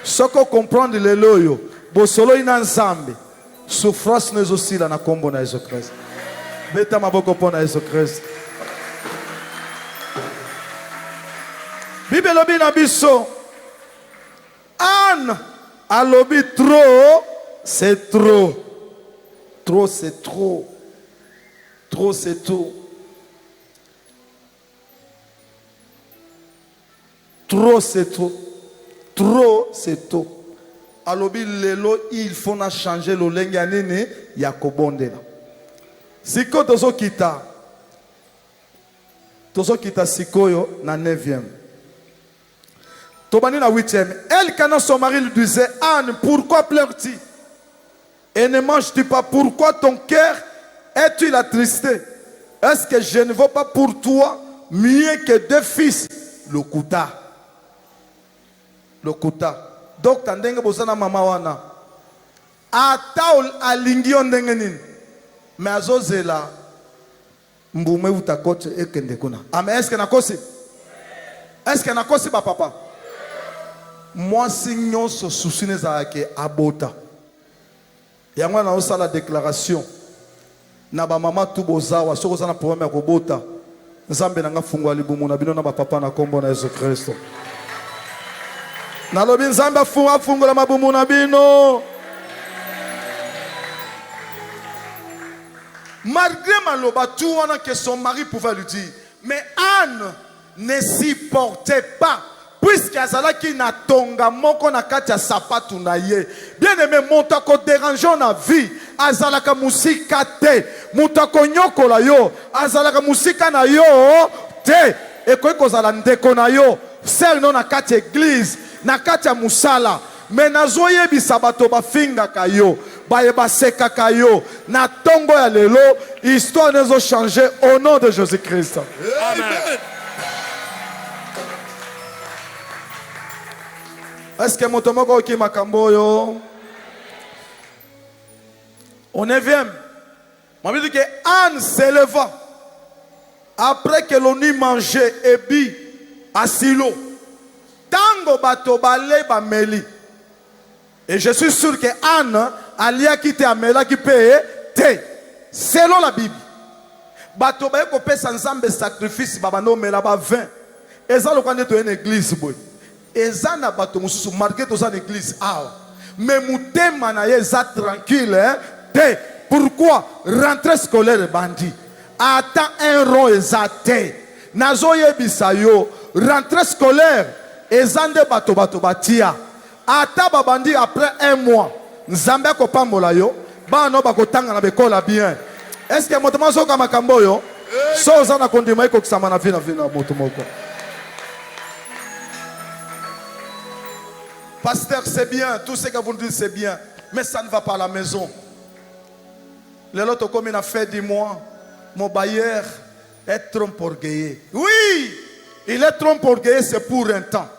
Soko comprendre leloyo bosolo ina nzambe. Souffrance nous aussi la na kombo na Yesu Christ. Beta maboko pona Yesu Christ. Bible lobi na biso Anne a lobi trop, c'est trop. Trop c'est trop. Trop c'est trop. Trop c'est trop. Trop c'est trop. A lobi lelo il faut na changer lo lengi ya nini ya kobondela. Siko tozo kita sikoyo na 9e. Tobani na 8e. Elle, quand son mari lui disait, Anne, pourquoi pleures-tu? Et ne manges-tu pas? Pourquoi ton cœur est-il attristé? Est-ce que je ne vaux pas pour toi mieux que 2 fils? Le kuta. Donc, tandenge bosana mama wana. Ataul alingi ondenge nini. Mais azozela mbume utakote ekende kuna. Amen. Est-ce que nakosi? Est-ce que nakosi ba papa? Moi signons ce souci nezake abota. Yango na osala déclaration. Na ba mama tu bozawa soko sana problème ya kobota. Nzambe nanga fungwa libumu na bino na ba papa na kombo na Yesu Kristo. Na lobi nzambe fungola mabumu na bino. Malgré maloba tout wana que son mari pouvait lui dire, mais Anne ne s'y portait pas puisque azalaki na tonga moko na kati ya sapatu na ye. Bien aimé, moto akoderange na vie azalaka musika te, moto akonyokola yo azalaka musika na yo te, ekoki kozala ndeko na yo sel no na kati ya église na kati ya musala. Me nazoyebisa bato bafingaka yo basekaka yo na tongo ya lelo, histoire nezo changer au nom de Jésus-Christ. Amen. Est-ce que motomoko ki makambo yo? Au 9e, on dit que Anne s'éleva après que l'on eut mangé et bu à Silo. Tango bato bale ba meli. Et je suis sûr que Anne alia quitté Amela qui paye te. Selon la Bible. Bato ba ko pesa nzambe sacrifice babano mela ba 20. Eza lo kwande to une église boy. Eza na bato mususu marqué to une église ah. Mais mutema na ye za tranquille hein. Te. Pourquoi rentrée scolaire bandi. Attends un rond eza te. Nazo yebisa yo rentrée scolaire ezande bato batia. Ata babandi après un mois, Nzambe akopambola yo, bano bakotanga na bekola bien. Est-ce que moto maso kama makambo yo? So za na kondima iko kisama na vina moto moko. Pasteur, c'est bien, tout ce que vous dites c'est bien, mais ça ne va pas à la maison. Le lot comme il a fait 10 mois, mon bailleur est trop orgueilleux. Oui, il est trop orgueilleux, c'est pour un temps.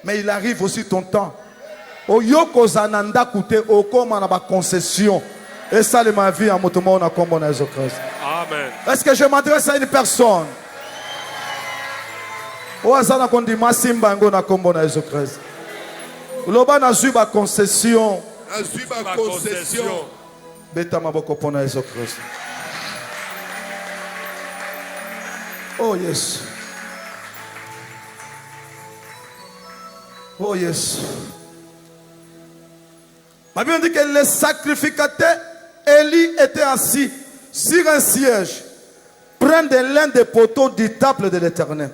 Mais il arrive aussi ton temps. Oyoko zananda kute okoma na ba concession. Et ça le ma vie en motomo na kombo na Jésus-Christ. Amen. Est-ce que je m'adresse à une personne? O azana kondima simba ngo na kombo na Jésus-Christ. Loba na zuba concession. Na zuba concession. Beta maboko pona Jésus-Christ. Oh yes. Oh yes. La Bible dit que le sacrificateur Élie était assis sur un siège près de l'un des poteaux du temple de l'Éternel.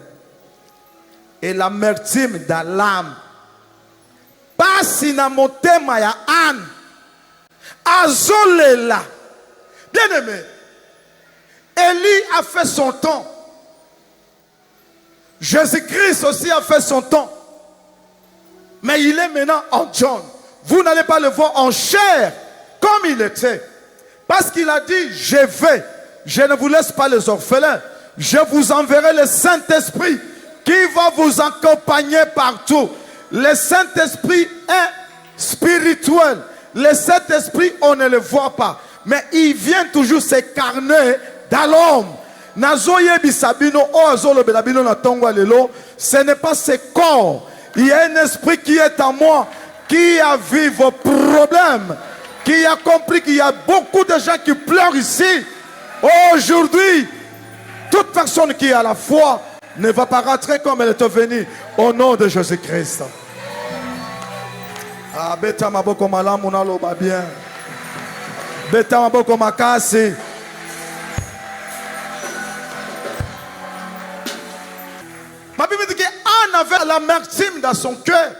Et l'amertume de l'âme passe na motema ya Anne azolela. Bien aimé, Élie a fait son temps. Jésus-Christ aussi a fait son temps. Mais il est maintenant en John. Vous n'allez pas le voir en chair comme il était. Parce qu'il a dit, je vais. Je ne vous laisse pas les orphelins. Je vous enverrai le Saint-Esprit qui va vous accompagner partout. Le Saint-Esprit est spirituel. Le Saint-Esprit, on ne le voit pas. Mais il vient toujours s'incarner dans l'homme. Ce n'est pas ce corps. Il y a un esprit qui est en moi, qui a vu vos problèmes, qui a compris qu'il y a beaucoup de gens qui pleurent ici. Aujourd'hui, toute personne qui a la foi ne va pas rentrer comme elle est venue au nom de Jésus-Christ. Ah, beta maboko malamu nalo ba bien. Beta maboko makasi. Ma Bible dit qu'Anne avait l'amertume dans son cœur.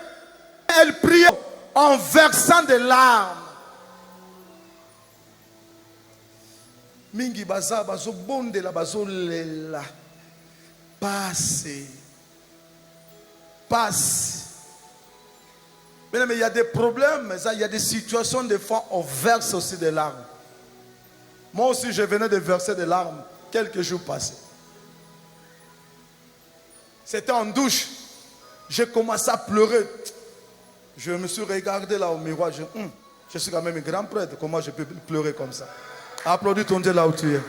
Elle priait en versant des larmes. Mingi baza bazo bonde la bazo lela. Passe. Mais il y a des problèmes, il y a des situations, des fois on verse aussi des larmes. Moi aussi je venais de verser des larmes quelques jours passés. C'était en douche. J'ai commencé à pleurer. Je me suis regardé là au miroir. Je suis quand même un grand prêtre. Comment je peux pleurer comme ça? Applaudis ton Dieu là où tu es.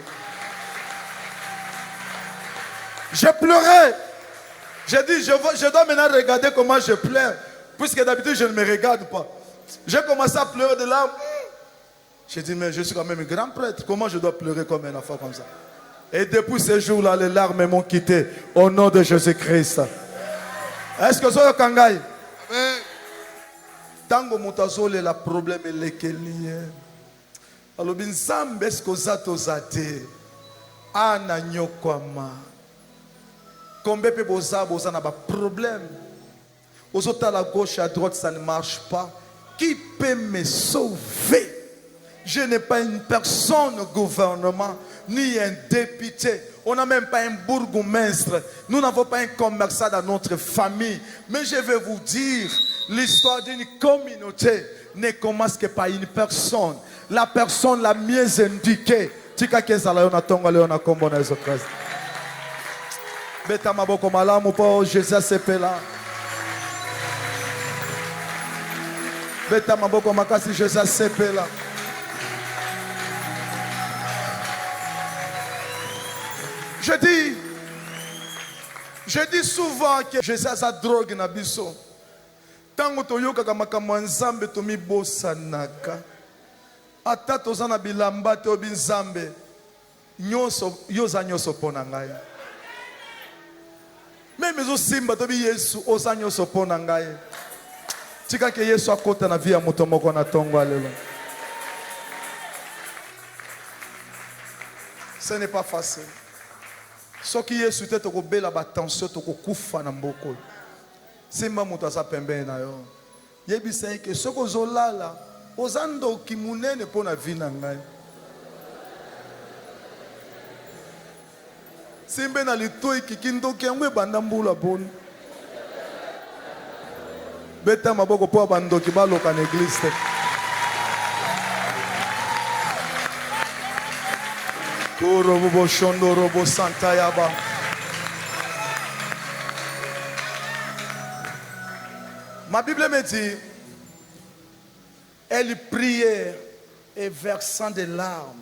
J'ai pleuré. J'ai dit, je dois maintenant regarder comment je pleure. Puisque d'habitude, je ne me regarde pas. J'ai commencé à pleurer de larmes. J'ai dit, mais je suis quand même un grand prêtre. Comment je dois pleurer comme un enfant comme ça? Et depuis ce jour-là, les larmes m'ont quitté. Au nom de Jésus-Christ. Est-ce que ça va Amen. Tango mutazole la problème est lequel. Alors bin zambe est-ce que ça tozate? Ana nyokwama. Combien de boza na ba problème? Aux autres à la gauche et à droite, ça ne marche pas. Qui peut me sauver? Je n'ai pas une personne au gouvernement, ni un député. On n'a même pas un bourgmestre. Nous n'avons pas un commerçant dans notre famille. Mais je vais vous dire, l'histoire d'une communauté ne commence que par une personne. La personne la mieux indiquée. Tika kezala yo na tongo leo na kombo na Yesu Kristo. Beta maboko malamu po Jésus sepela. Beta maboko makasi Jésus sepela. Je dis souvent que Jésus a sa drogue na biso. Tango toyoka makambo nzambe tomi bosanaka. Ata tozana bilamba te obi nzambe. Nyoso yoza nyoso pona ngai. Même ezo simba tobi Yesu oza nyoso pona ngai. Tika ke Yesu akota na via moto moko na tongo lelo. Ce n'est pas facile. Ce qui est souhaité to ko bela ba tension to ko kufa na mboko. Simba moto asa pembeni na yo. Yebisa ke soko zolala ozando kimunene pona vina ngai. Simbe na litoi kikindo kyangwe banda mbula bon. Beta maboko po bandoki baloka na église. Korobo shondo robo santa yaba. Ma Bible me dit, elle priait et versant des larmes.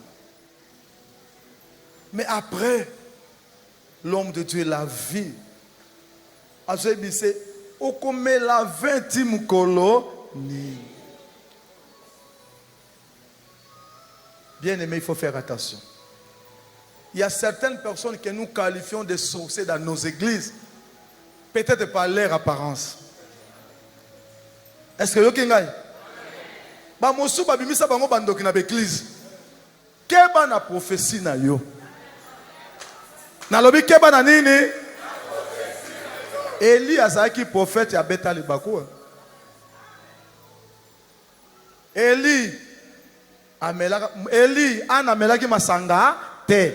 Mais après, l'homme de Dieu la vit. Azebise, okome la 20 mukolo ni. Bien aimé, il faut faire attention. Il y a certaines personnes que nous qualifions de sorciers dans nos églises. Peut-être par leur apparence. Est-ce que vous avez dit? Ba mosu ba bimisa bango bandoki na l'église. Keba na prophétie na yo. Na lobi keba na nini? Eli azaki prophète ya beta libako. Eli anamelaki masanga te.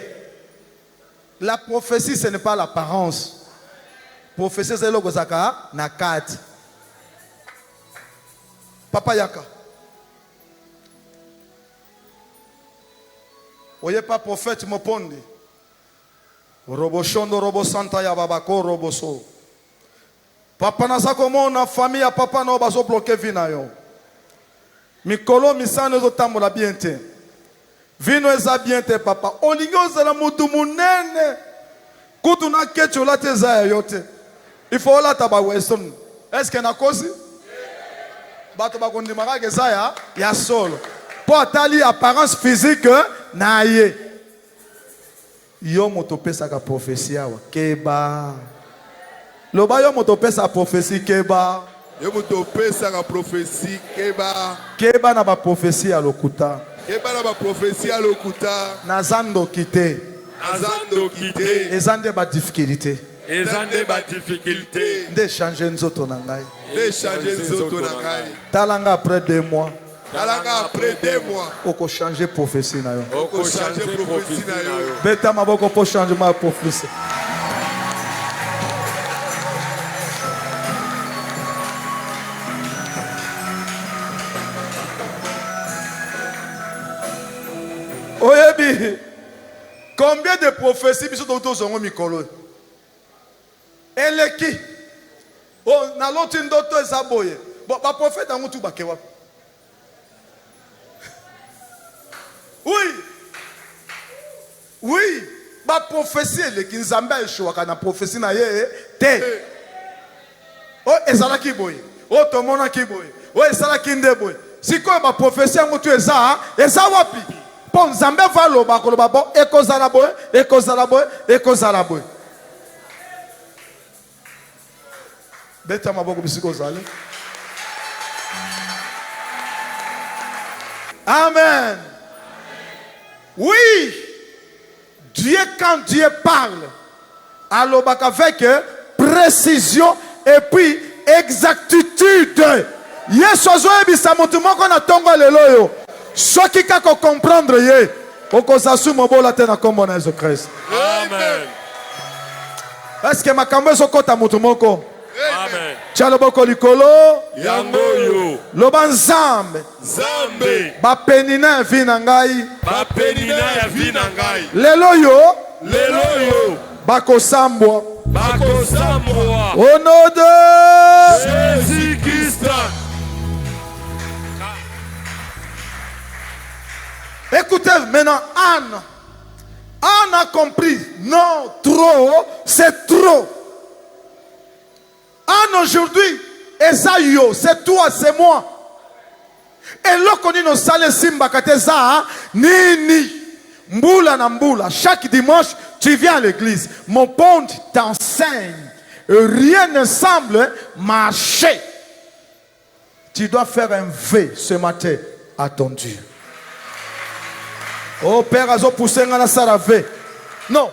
La prophétie, ce n'est pas l'apparence. Prophétie, c'est le gozaka na kati. Papa Yaka. Oye pas prophète Mopondi. Robo shondo robo santa ya babako robo so. Papa nasako mona famille ya papa no bazo bloquer vina yo. Mikolo misano zo tambola bien te. Vino eza bien te papa. Olingo zala mutu munene. Kutu na kecho la te za yote. Il faut la taba Weston. Est-ce que na kosi? Bato bakondimaka ke za ya solo. Po atali apparence physique na ye. Yo moto pesa ka prophétie wa keba. Loba yo moto pesa prophétie keba. Yo moto pesa ka prophétie keba. Keba na ba prophétie à lokuta. Keba na ba prophétie à lokuta. Nazando kite. Nazando kite. Ezande ba difficulté. Ezande ba difficulté. De changer nzoto na ngai. De changer nzoto na ngai. Talanga après 2 mois. Talanga après 2 mois. Oko changer prophétie na yo. Oko changer prophétie na yo. Beta maboko po changement de prophétie. Oyebi, combien de prophéties biso to zongo mikolo? Eleki. Oh, na loti ndoto ezaboye. Ba prophète angu tu bakewa. Oui. Oui. Ba prophétie eleki nzambe eshwaka na prophétie na ye te. Oh, ezalaki boye. Oh, tomona ki boye. Oh, ezalaki nde boye. Siko ba prophétie angu tu eza wapi? Pon Zambé va lo bakolo babo ekozala boy ekozala boy ekozala boy. Beta maboko bisiko zale. Amen. Oui. Dieu, quand Dieu parle, alors avec précision et puis exactitude. Yesu azoyebisa motu moko na tongo lelo yo. Soki kako comprendre ye, okosasu mobola te na kombo na Yesu Christ. Amen. Est-ce que makambo ezokota motu moko? Amen. Tia loboko likolo. Yango yo. Loba nzambe. Nzambe. Bapenina ya vi na ngai. Bapenina ya vi na ngai. Lelo yo. Lelo yo. Bakosambwa. Bakosambwa. Au nom de Jésus-Christ. Écoutez maintenant Anne. Anne a compris. Non, trop, c'est trop. Anne aujourd'hui, Esaïo, c'est toi, c'est moi. Et lorsqu'on dit nos salles simba kateza, nini, mboula na mboula. Chaque dimanche, tu viens à l'église. Mon pont t'enseigne. Rien ne semble marcher. Tu dois faire un vœu ce matin à ton Dieu. Oh Père, azo poussé ngana salave. Non.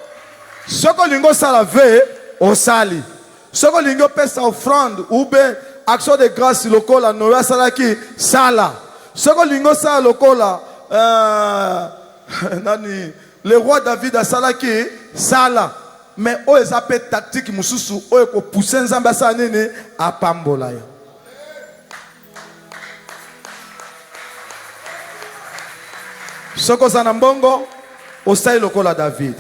Ce que lingo salave, au sali. Ce que lingo pesa offrande ou bien action de grâce lokola noya salaki sala. Ce que lingo sala lokola nani le roi David a salaki sala. Mais o ezape tactique mususu o eko pousser nzamba sa nene apambola yo. Soko zana mbongo osai lokola David.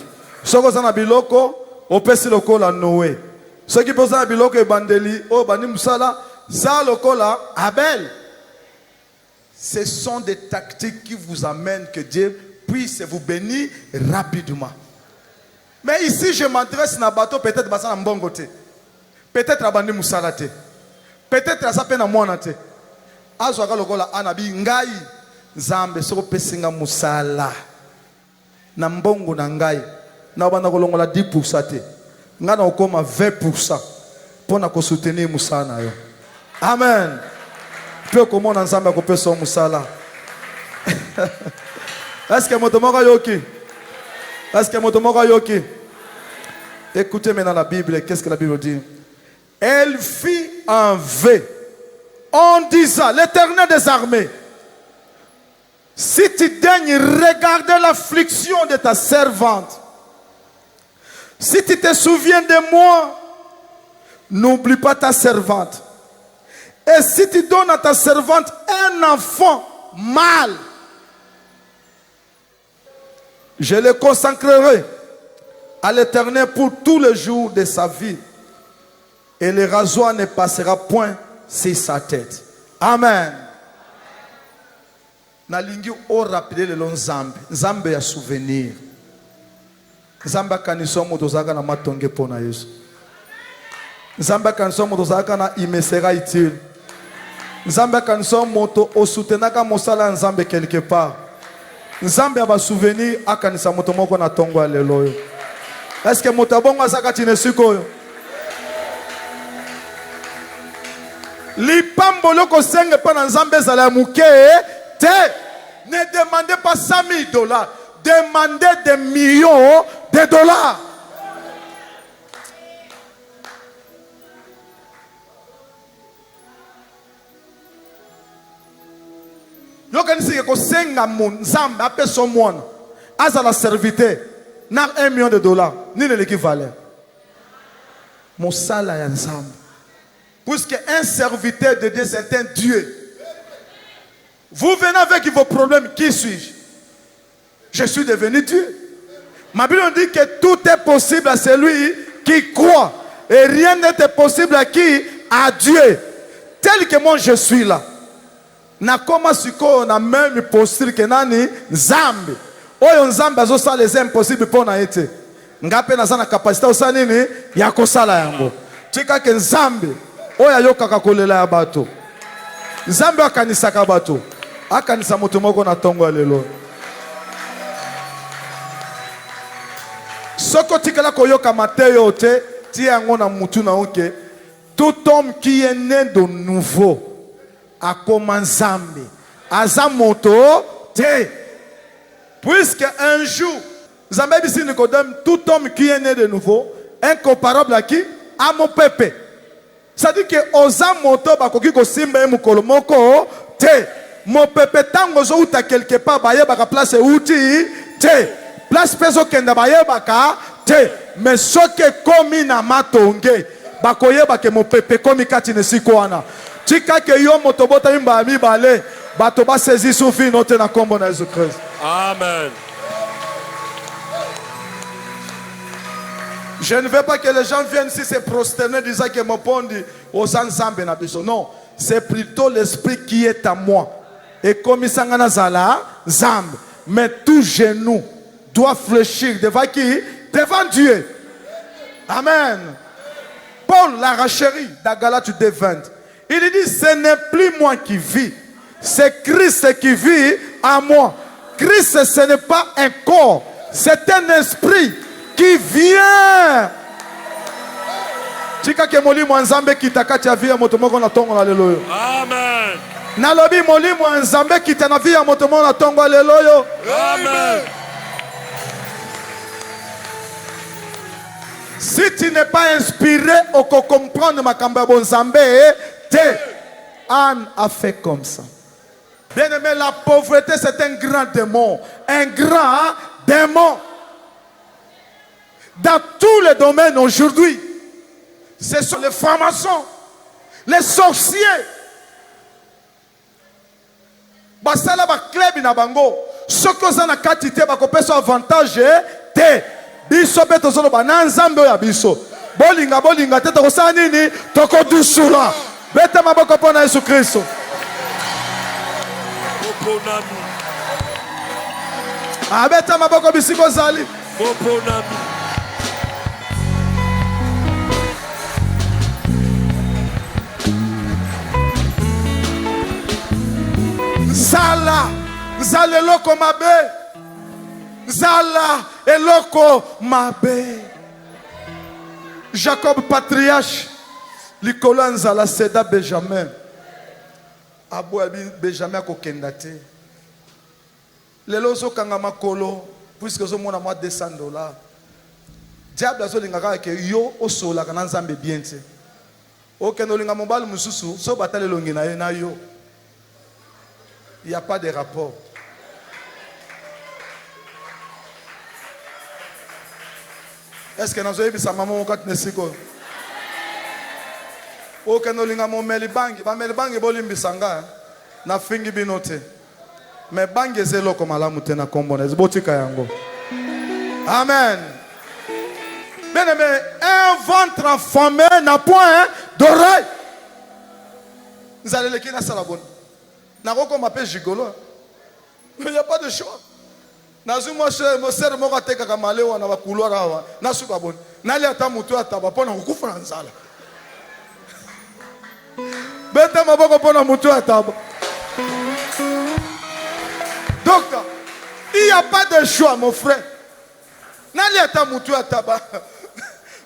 Soko zana biloko opesi lokola Noé. Soki poza biloko ebandeli o bani musala za lokola Abel. Ce sont des tactiques qui vous amènent que Dieu puisse vous bénir rapidement. Mais ici je m'adresse na bateau peut-être basa na mbongo te. Peut-être abandi musala te. Peut-être asape na mwana te. Azwaka lokola anabi ngai Nzambe soko pesinga musala na mbongo na ngai na bana kolongola 10% te nga na okoma 20% pona ko soutenir musala na yo. Amen. Pe komona Nzambe ko pesa musala. Est-ce que motomoka yoki? Est-ce que motomoka yoki? Écoutez maintenant la Bible, qu'est-ce que la Bible dit? Elle fit un vœu en disant, l'Éternel des armées, si tu daignes regarder l'affliction de ta servante, si tu te souviens de moi, n'oublie pas ta servante. Et si tu donnes à ta servante un enfant mâle, je le consacrerai à l'Éternel pour tous les jours de sa vie. Et le rasoir ne passera point sur sa tête. Amen. Nalingi o rappeler le Nzambe. Nzambe ya souvenir. Nzambe kaniso moto zaka na matonge pona Yesu. Nzambe kaniso moto zaka na imesera utile. Nzambe kaniso moto osutenaka mosala Nzambe quelque part. Nzambe aba souvenir akanisa moto moko na tongo ya lelo yo. Est-ce que moto bongo azaka tinesiko yo? Lipambo loko senge pa na Nzambe zala muke te. Ne demandez pas 100 000 $. Demandez des millions de dollars. Yokanisi ko senga mon Nzambe ape son mwana. Azala serviteur na $1 million. Ni l'équivalent. Mon sala ya Nzambe. Puisque un serviteur de Dieu c'est un Dieu. Vous venez avec vos problèmes, qui suis-je? Je suis devenu Dieu. Ma Bible dit que tout est possible à celui qui croit. Et rien n'est possible à qui? À Dieu. Tel que moi je suis là. Na koma siko na même posture que nani Nzambe. Oyo Nzambe azosala les impossibles pour na ete. Ngape na sana capacité osala nini ya kosala yango. Tika ke Nzambe oyo ayokaka kolela ya bato. Nzambe akanisaka bato. Akanisa moto moko na tongo lelo. Soko tikala koyoka Mateyo te, ti yango na mutu na oke. Tout homme qui est né de nouveau a comme Nzambe. Aza moto te. Puisque un jour, Nzambe bisi ni, tout homme qui est né de nouveau, incomparable à qui? À mon pépé. Ça dit que oza moto bakoki ko simba e mukolo moko te. Mo pepe tango zo uta quelque part baye baka place uti te. Place peso kenda baye baka te. Mais soke komi na matonge bakoye bake mo pepe komi kati nesiko wana. Tika ke yo moto bota mimba mi bale bato ba saisi soufi note na kombo na Jésus Christ. Amen. Je ne veux pas que les gens viennent ici se prosterner disant que mon pondi aux ensemble na biso. Non, c'est plutôt l'esprit qui est à moi. Et comme il s'engana zala zambe, mais tout genou doit fléchir devant qui? Devant Dieu. Amen. Paul l'arracherie dans Galates 2:20. Il dit ce n'est plus moi qui vis, c'est Christ qui vit en moi. Christ ce n'est pas un corps, c'est un esprit qui vient. Tika ke molimo nzambe kitakati ya via moto moko na tongo na lelo yo. Amen. Nalobi molimo nzambe kita na via moto moko na tongo na lelo yo. Amen. Si tu n'es pas inspiré au comprendre makambo ya bonzambe te. Anne a fait comme ça. Bien aimé, la pauvreté c'est un grand démon. Un grand démon. Dans tous les domaines aujourd'hui, ce sont les francs-maçons, les sorciers. Basala ba club na bango, soko za na katite ba kopeso avantage te. Biso beto zolo bananzambe ya biso. Bolinga te to sa nini toko dusula. Beta maboko pona Yesu Kristo. Abeta maboko bisiko zali. Zala, zala eloko mabe. Zala eloko mabe. Jacob patriarche, likolo nzala seda Benjamin. Abo abi Benjamin kokenda te. Lelo zo kanga makolo, puisque zo mona moi $200. Diable azo lingaka ke yo osola kana nzambe bien te. Okendo linga mobali mususu, so batale longi na ye na yo. Il n'y a pas de rapport. Est-ce que nous avons vu sa maman au Mexico? Ok, nous avons vu Melibangi. Melibangi est bimbisanga. Na fingi binote. Mais bangi zelo comme la mutena kombona. Zbotika yango. Amen. Bien aimé, un ventre affamé n'a point d'oreille. Vous allez le kina salabon. Naroko m'appelle gigolo. Il n'y a pas de choix. Nazuma mo ser mo kateka kamale wana ba couloir awa. Nasuka bon. Nali ata mutu ataba pona kukufa nzala. Beta maboko pona mutu ataba. Donc, il n'y a pas de choix mon frère. Nali ata mutu ataba.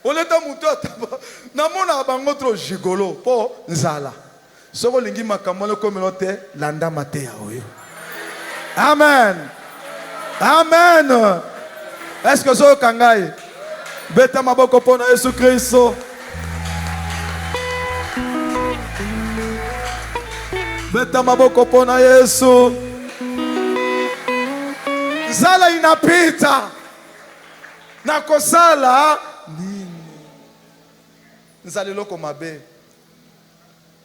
Oleta mutu ataba. Namona bango tro gigolo po nzala. Soko lingi makamole communauté landa matea oyo. Amen. Amen. Est-ce que zo kangai? Beta maboko pona Yesu Kristo. Beta maboko pona Yesu. Zala inapita. Na kosala nini? Nzali loko mabe.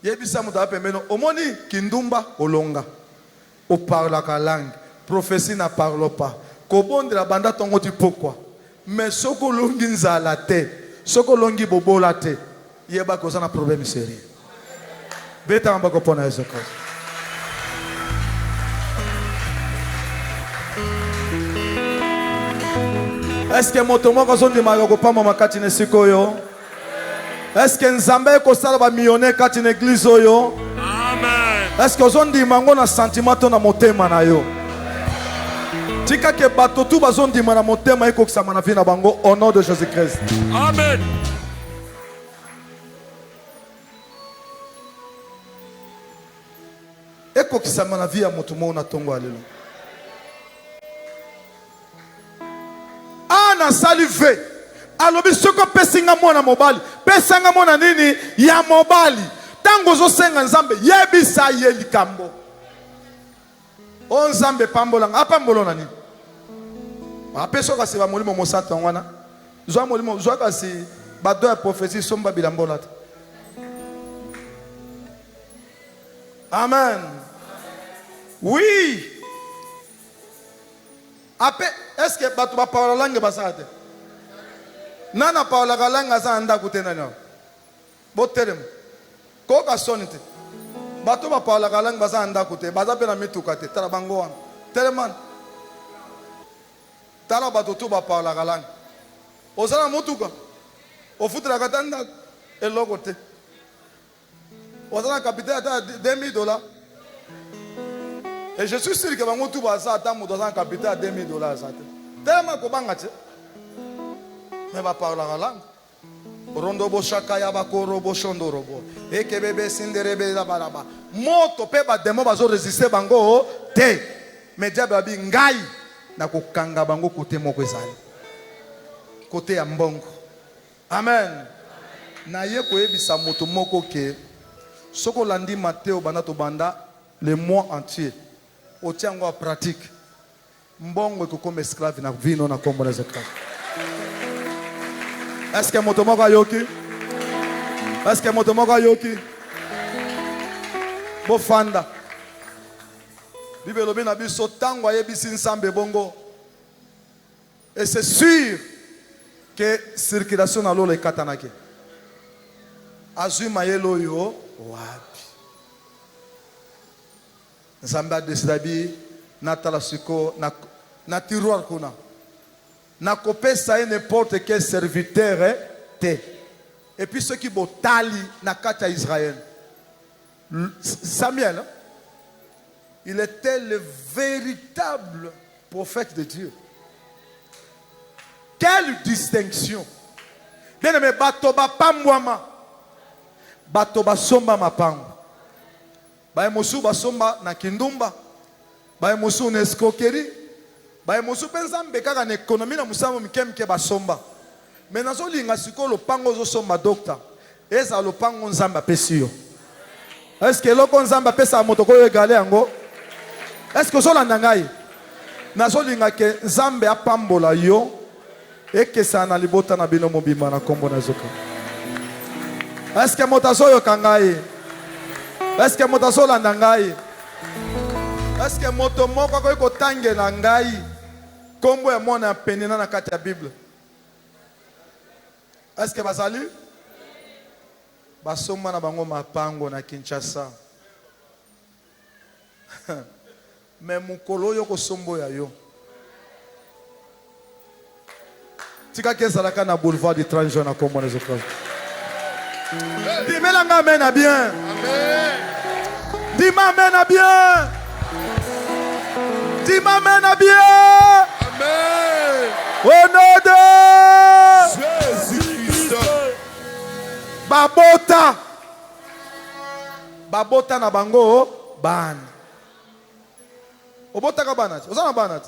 Yebisa mutu apembeno omoni kindumba olonga. O parle la langue. Prophétie n'a parle pas. Kobondela banda tongo ti pourquoi? Mais soko longi nzala te, soko longi bobola te. Yeba ko sana problème sérieux. Beta mbako pona Yesu Kristo. Est-ce que moto moko zo ndima ko pamba makati ne sikoyo? Est-ce que nzambe ko sala ba millionnaire kati na église oyo? Amen. Est-ce que zo ndima ngo na sentiment to na motema na yo? Tika ke bato tu bazon di mana motema eko kisama na vie na bango au nom de Jésus-Christ. Amen. Eko kisama na vie ya moto mo na tongo alelo. Ana salive. Alobi soko pesinga mwana mobali pesanga mona nini ya mobali tango zo senga nzambe yebisa ye likambo o nzambe pambolanga apambolona nini apeso kasi ba molimo mosato ngwana zwa molimo zwa kasi bado ya prophétie somba bilambola. Amen. Oui. Est-ce que tu vas parler la langue basate? Nana parle la langue za anda kutena nyo. Boterem. Ko ka sonite. Bato ba parle la langue baza anda kute. Baza pe na mituka te. Tala bango wan. Teleman. Tala bato tu ba parle la langue. Ozana mutuka. Ofutra katanda eloko te. Ozana capitaine à $2,000. Et je suis sûr que bango tu ba ça tamu dans un capital à $2,000 ça. Tellement ko banga te. Mais ba parle la langue. Rondo bo shaka ya ba koro bo shondo robo. E ke bebe sinderebe la balaba. Moto pe ba demo ba zo résister bango te. Mais diable bi ngai na ko kanga bango côté moko ezali. Côté ya mbongo. Amen. Na ye ko ebisa moto moko ke soko landi Matteo banato banda le mois entier. O tiango pratique. Mbongo ko comme esclave na vino na kombo na zakka. Est-ce que moto moko yoki? Est-ce que moto moko yoki? Bo fanda. Bible lobi na biso tango ayebisi nsambe bongo. Et c'est sûr que circulation na lolo ekatanaki. Azui mayelo yo wapi. Nzamba desidabi natala siko na tiroir kuna. Na kopesa n'importe quel serviteur te. Et puis ceux qui botali na kata Israël. Samuel, il était le véritable prophète de Dieu. Quelle distinction. Bien aimé, batoba pambwama. Batoba somba mapango. Baye mosu basomba na kindumba. Baye mosu na escroquerie. Baye mosu penzambe kaka na économie na musamo mikemke basomba. Mais nazo linga siko lo pango zo somba docteur. Eza lo pango nzamba pesio. Est-ce que loko nzamba pesa motoko yo egale yango? Est-ce que zo landa ngai? Nazo linga ke nzambe apambola yo. Et que ça na libota na bino mobima na kombo na zoka. Est-ce que motazo yo kangai? Est-ce que motazo landa ngai? Est-ce que moto moko ko tange na ngai? Kombo ya mona penina na kati ya Bible. Est-ce que bazali? Basoma na bango mapango na Kinshasa. Mais mukolo yo ko sombo ya yo. Tika kesalaka na boulevard du 30 juin na kombo na zokro. Dis-moi amen à bien. Amen. Dis-moi amen à bien. Dis-moi amen à bien. Amen. Au nom de Jésus-Christ. Babota. Babota na bango ban. Obota ka banat. Ozana banat.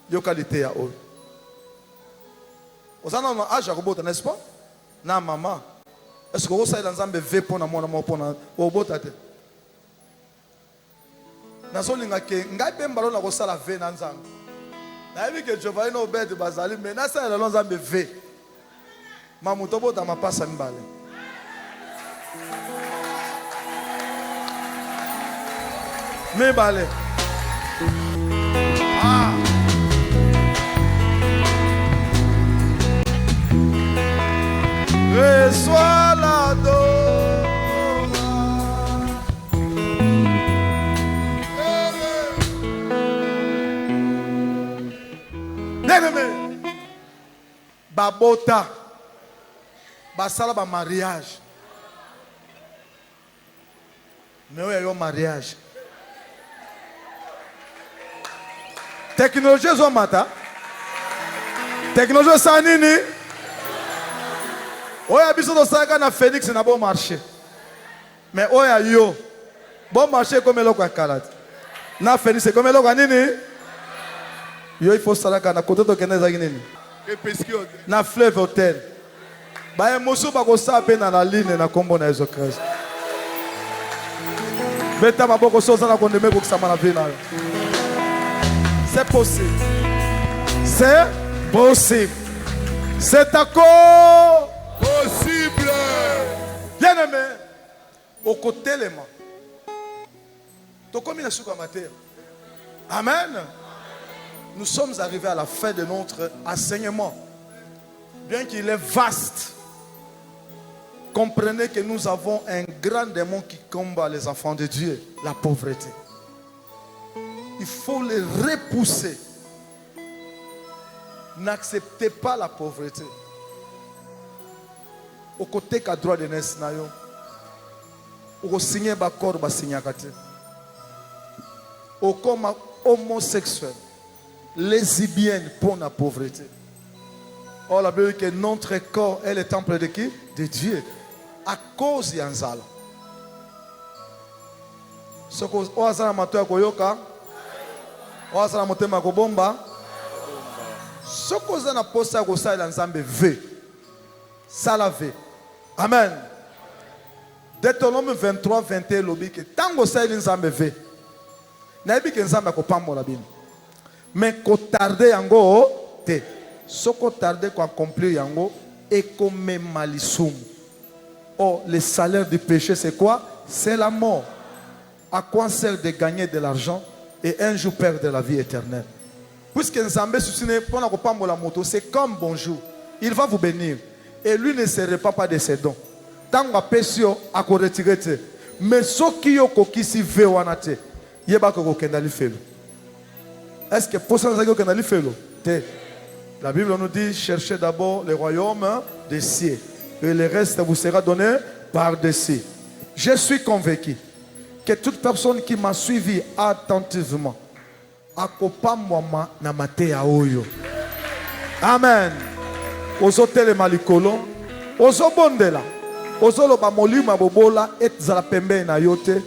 Yo qualité ya o. Ozana na âge ya kobota, n'est-ce pas? Na maman. Est-ce que vous savez dans Nzambe ve pona mona mo pona obota te? Nasolinga ke ngai pe mbalo na kosala ve na Nzambe. Na yebi ke Jehova ino obede bazali mais na sala na Nzambe ve. Mamuto bota mapasa mbale. Mbale. Ah. Reçois l'adoration. Bien-aimé, babota, basala ba mariage. Mais où est le mariage? Technologie zo mata. Technologie sanini. Oya biso do saka na Phoenix na bon marché. Mais oya yo. Bon marché comme eloko akalati. Na Phoenix comme eloko nini? Yo il faut salaka na koto to keneza nini? Na Fleuve Hotel. Ba émotion ba ko sa pe na la ligne na kombo na Jésus Christ. Beta maboko soza na kondeme ko kisama na vie na yo. C'est possible. C'est possible. C'est encore possible. Bien-aimé, au côté les mains. Tu comme il a su matin. Amen. Nous sommes arrivés à la fin de notre enseignement. Bien qu'il est vaste, comprenez que nous avons un grand démon qui combat les enfants de Dieu, la pauvreté. Il faut les repousser. N'acceptez pas la pauvreté. Au côté qu'à droit de Nesnayo, au signer bakor ba signakate. Au comme homosexuel, lesbienne pour la pauvreté. Or la Bible dit que notre corps est le temple de qui? De Dieu. À cause yanzala. Ce que on a na mato ya koyoka, on a na motema kobomba. Ce que on a posta ko sa la nzambe ve. Sala ve. Amen. Deutéronome 23 21 lobi que tango sa la nzambe ve. Na yebi ke nzambe ko pambola bino. Mais ko tarder yango te. Soko tarder ko accomplir yango et comme malisum. Oh, le salaire du péché c'est quoi? C'est la mort. À quoi sert de gagner de l'argent et un jour perdre la vie éternelle? Puisque Nzambe suscine pendant qu'on parle la moto, c'est comme bonjour. Il va vous bénir et lui ne se répand pas de ses dons. Tant qu'on pécio à ko retirer. Mais ce qui yo kokisi ve wanate, yeba ko kendali felo. Est-ce que pour ça nous kendali felo? La Bible nous dit cherchez d'abord le royaume des cieux et le reste vous sera donné par-dessus. Je suis convaincu que toute personne qui m'a suivi attentivement akopa mwama na matea oyo. Amen. Ozo tele malikolo, ozo bondela, ozo loba molima bobola et zala pembe na yote.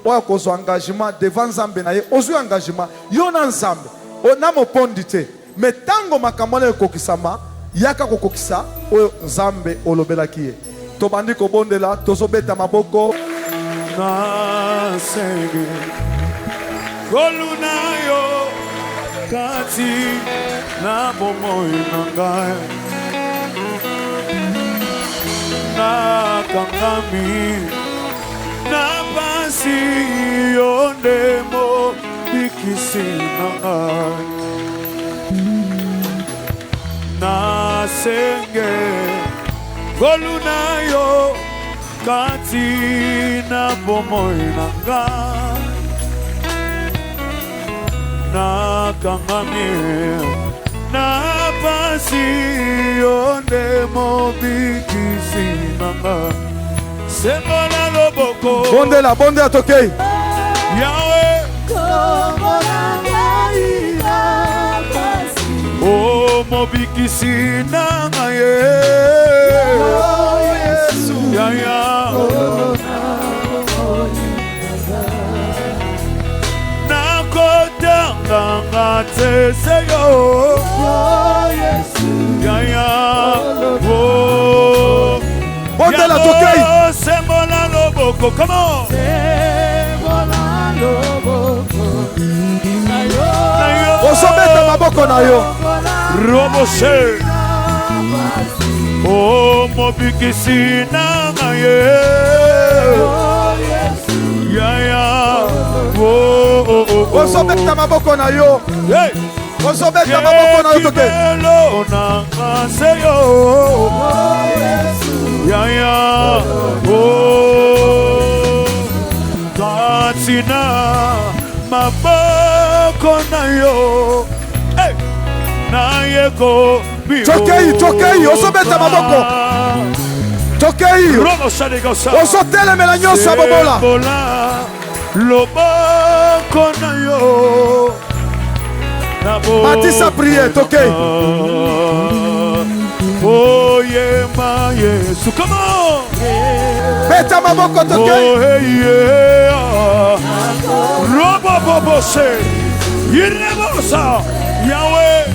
Oya kozo engagement devant Nzambe na ye, ozo engagement yo na Nzambe. O na mopondite. Mais tango makamona kokisama, yaka kokokisa oyo Nzambe olobelaki ye. Tobandi ko bondela, tozo beta maboko. Na senge Golunayo Kati Na bomoi nangai Na kangami Na pasi Yondemo Bikisi nangai Na senge Golunayo Kati na bomoi nanga na kangami na pasi onde mobikisi nanga semona loboko bonde la tokei Yahweh oh mobikisi nanga ye oh Yesu ya Nanga teseyo oh Yesu ya oh bonde la tokei semona loboko comment semona loboko nayo osobeta maboko nayo roboshe oh mobikisi nanga ye oh Yesu ya oh osobeta maboko na yo hey osobeta maboko na yo toke na seyo oh Yesu ya oh katina maboko na yo hey na yeko tokei osobeta maboko tokei osotelemela nyonso ya bobola loboko na yo matisa prière tokei oyema Yesu comment beta maboko tokei robobobose irebosa Yahweh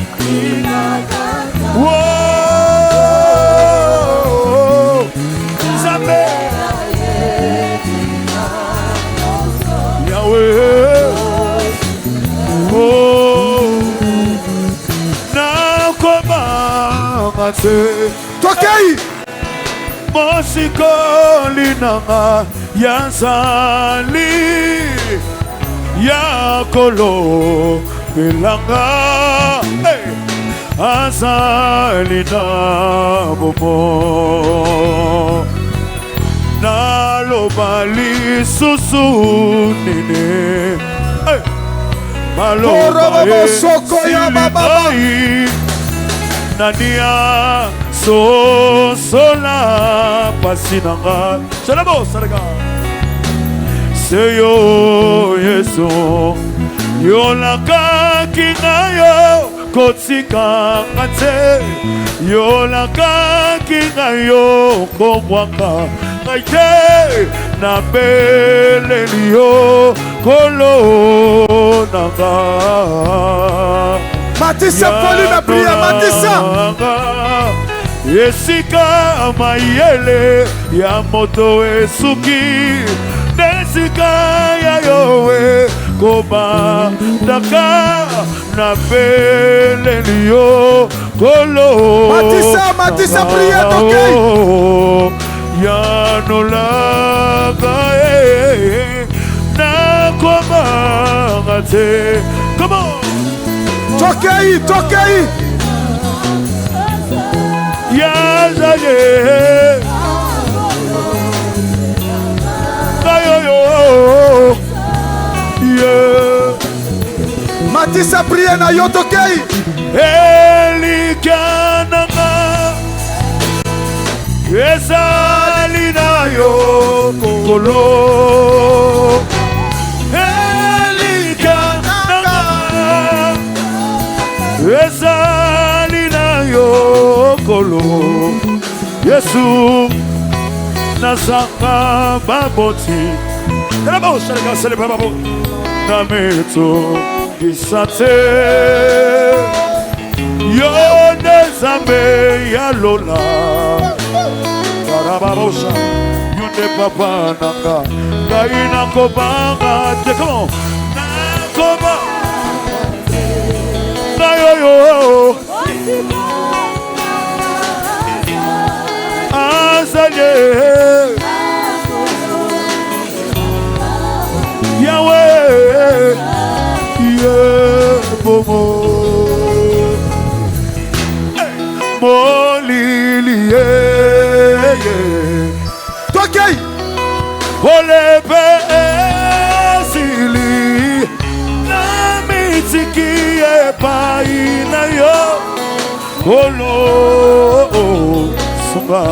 te Tokei. mosikoli nanga yazali yakolo belanga azali na bomo naloba lisusu nini maloba esilikai nania sosola pasi nanga shalabo sarga seyo yesu yolakaki ngayo kotika ngate yolakaki ngayo komwaka ngaite na belelio kolonanga Matissa Poli na prière, Matissa. Esika mayele ya moto esuki nesika ya yowe koba daka na belelio kolo Matissa prière, Tokei. ya nolaga na koma ngate. Come on. Tokei, Tokei. Yazaye. Kayoyo. Yeah. Matissa prière na yo Tokei. Elikananga. Ezali na yo kolo. Ezali na yo kolo Yesu nazanga baboti Nabo shalika sele bababo Nameto kisate Yo nezambe ya lola Karababosha Yunde papa nanga Gaina kobanga Come on Nakoba Yo Azaye Yahweh Yebomo Molilie Tokei. Olebe Sili Tikie paina yo Olo Sunga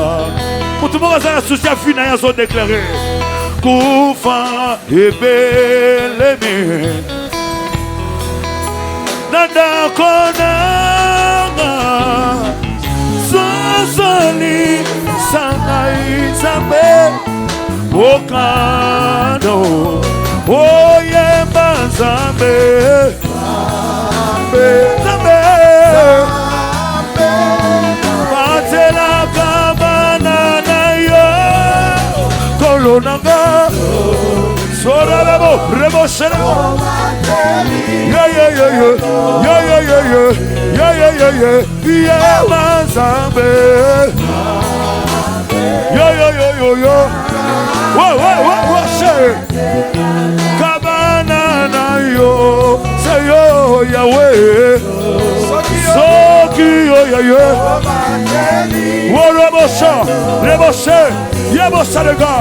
Mutumoga sana susia fina ya so déclaré Kufa ebeleme Nada konanga Sosoli Sana izambe Okano Oye Mazambe Zambe Matela kabana na yo Kolonanga Sora lebo Rebo shenebo Yeah Mazambe Yo Whoa, shit Kabana na yo Say yo Yahweh Soki yo Whoa, Rebosha Yebosa lega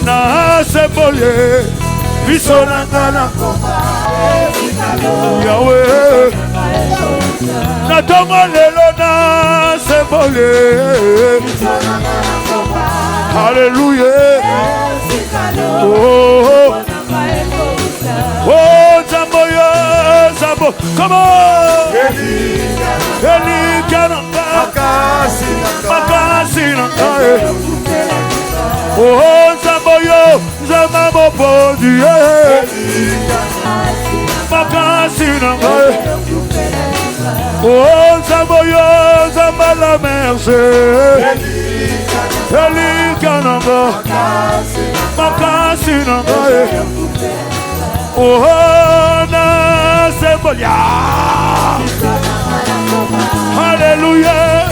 Na seboye Visonangana Yahweh Na tongo lelo na seboye Hallelujah. Oh, Zambo, Zambo. Come on. Eli Kananga. Makasi Nanga. Oh, Zambo, Zambo, Bodi. Makasi Nanga. Oh, Zambo, Zambala Merce. Eli Kananga. Makasi Nanga. Oh, na sembolia. Hallelujah.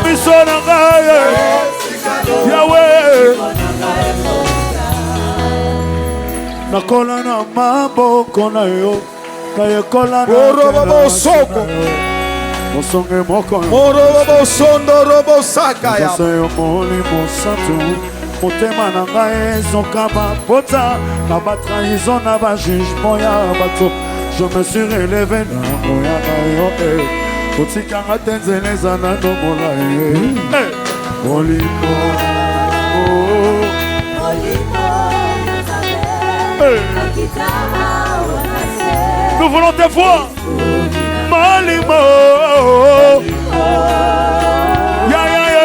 Misona ngaye Yahweh nakola na maboko na yo nayekola na Orobo soko Mosonge moko Orobo sondo robo saka ya Sayo moli mosatu Motema na ngai ezoka bapota Na batrahison na bajugement ya bato Je me suis relevé na moya na yo Otikanga tenzeleza na domola Molimo Nous voulons te voir Molimo Ya ya ya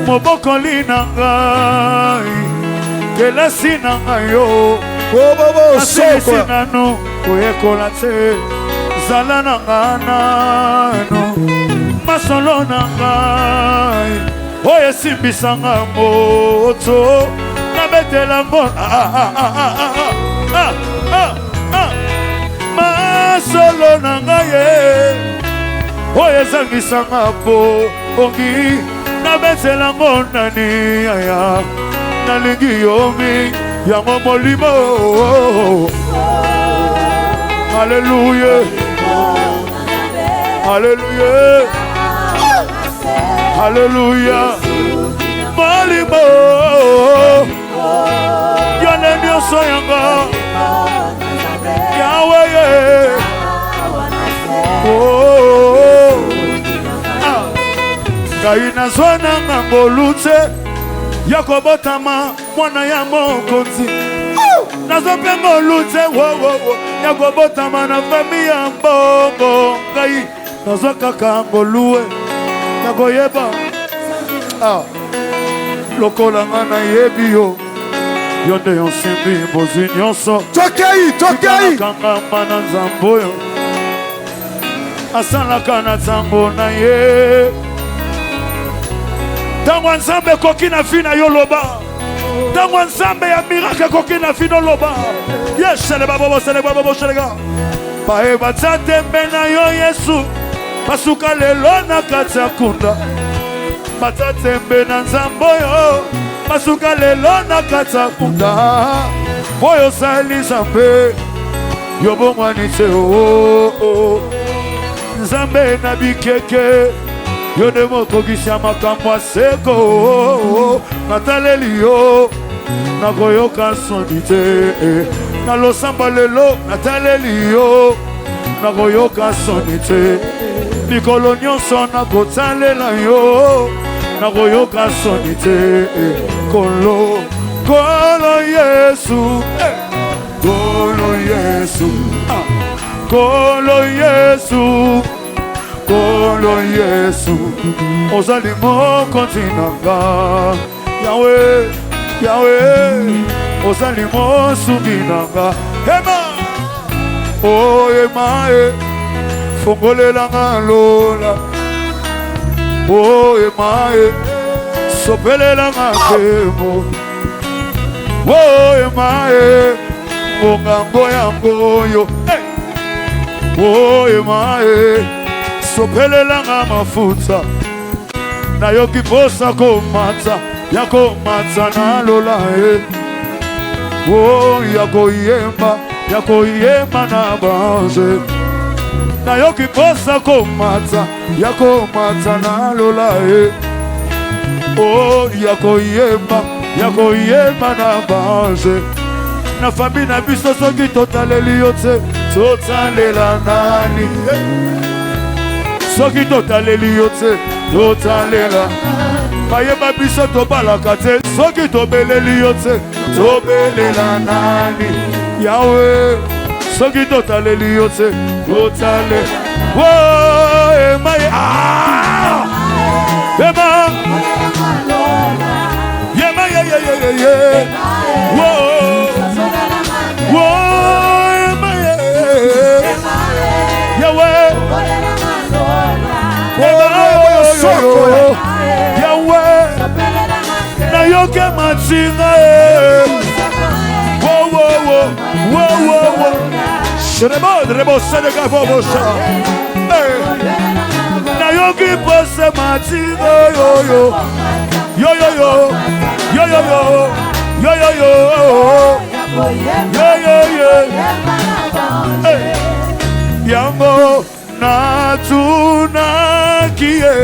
Moboko lina ngai Kelasi na ngai yo Bobo Asisi soko nanu Kuyekola te Zala na nganano Masolo na ngai Oye simbisa nga moto Nabetela ngo Masolo na ngai Oye zangisa nga bongi Nabetela ngo nani aya Nalingi yomi Yango molimo Hallelujah Hallelujah Hallelujah Molimo Yone nyoso yanga Yahweh Kaina zwana ngangolute Yakobotama mwana ya mokonzi Nazopengo lute Yakobotama na fami ya mbongo Ngai Nazokaka ngolue Nagoyeba Lokola ngana yebi yo Yonde yonsimbi mbozi nyonso Tokei Kanga mana nzambo yo Asalaka na nzambo na ye Tango nzambe koki na fina yo loba Tango nzambe ya miracle koki na fina loba Yes, seleba bobo selega Pae batsate mbena yo Yesu Pasuka lelo na kati ya kunda Batsate mbena nzambo yo Pasuka lelo na kati ya kunda Boyo sali zambe Yobo mwanite Nzambe na bikeke Yode moko gisha makamwa seko Nataleli yo Nagoyoka sonite Nalosamba lelo Nataleli yo Nagoyoka sonite Mikolo nyonso nakotalela yo Nagoyoka sonite Kolo Yesu Kolo Yesu Kolo Yesu Kolo Yesu Ozali mokonzi nanga Yahweh Ozali mosungi nanga Ema Oh ema Fongolela nga lola Oh ema Sopelela nga kemo Oh ema Mongambo ya ngoyo Oh ema Sopelela nga mafuta Na yoki posa komata Yako mata na lola Oh Yako yemba na banze Na yoki posa komata Yako mata na lola Oh Yako yemba na banze Na fami na biso soki totaleli yote Totalela nani Soki totaleli yote Totalela Mayeba biso tobalaka te Soki tobeleli yote Tobelela nani Yahweh Soki totaleli yote Totalela Woah Ema Ema Yema Woah Woah Ema Yahweh Yahweh Na yoke matinga Shrebo rebo sedega bobosha. Na yogi pose matino yo yo. Yo yo yo. Yo yo yo. Yo yo yo. Yo yo yo. Yango na tuna kie.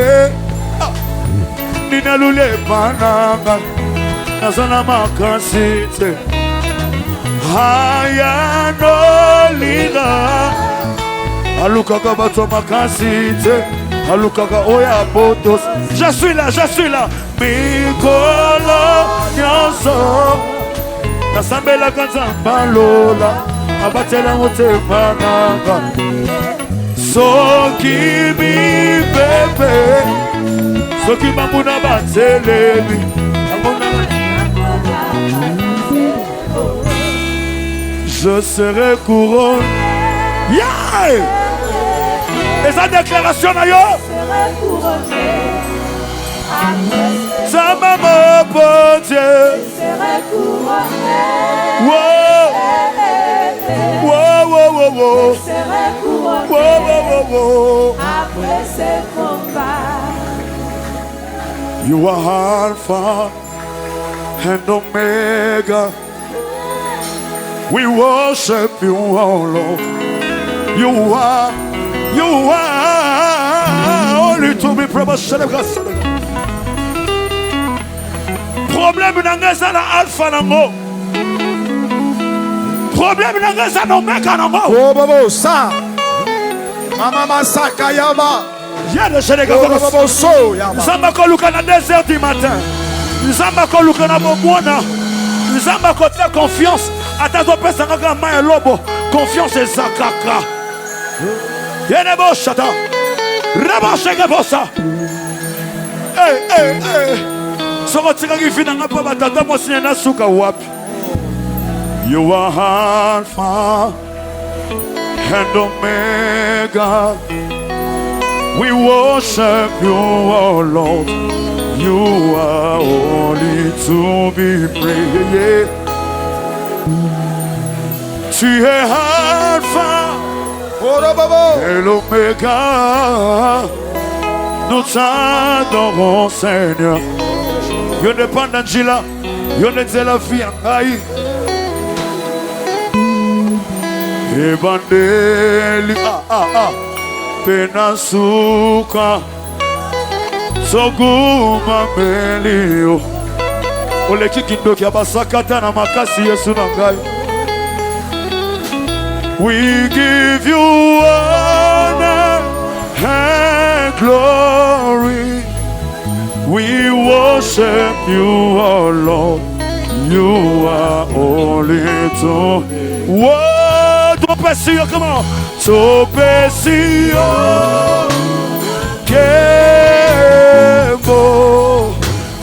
Nina lule pananga. Nazana makasite. Haya no lina. Alukaka bato makasite. Alukaka oya botos. Je suis là. Mikolo nyonso. Nasambela kanzamba lola. Abatela motema nanga. Soki mi pepe. Soki mamuna batelebi. Je serai couronné. Yeah! Et sa déclaration là, yo! Ça m'a m'apporté. Wow! Wow, wow, wow, wow! Wow, wow, wow, wow! Après ce combat, You are Alpha and Omega. We worship you, oh Lord. You are only to be praised. Problème n'angeza na Alpha nango. Problème n'angeza na Omega nango. Oh babo sa. Mama masaka yaba. Y'a de chez les gars. Oh so yaba. Zamba koluka na 2h du matin. Zamba koluka na bomona. Zamba kote confiance. Atazo pesa ngaka maya lobo. Confiance et zakaka. Yene bo shata. Reba shege bosa. Hey. Soko tika kifina ngapa batata mo sinena suka wapi. You are Alpha and Omega. We worship you, oh Lord. You are only to be praised. Tu es Alpha et l'Oméga. Nous t'adorons, Seigneur. Yo ne pas d'Angela, yo ne te la vie en aïe. Et bandeli, penasuka, soguma melio. Ole kikindo kia basakata na makasi Yesu nangai. We give you honor and glory. We worship you, oh Lord. You are only to. What to pesio? Come on. To pesio. Kemo.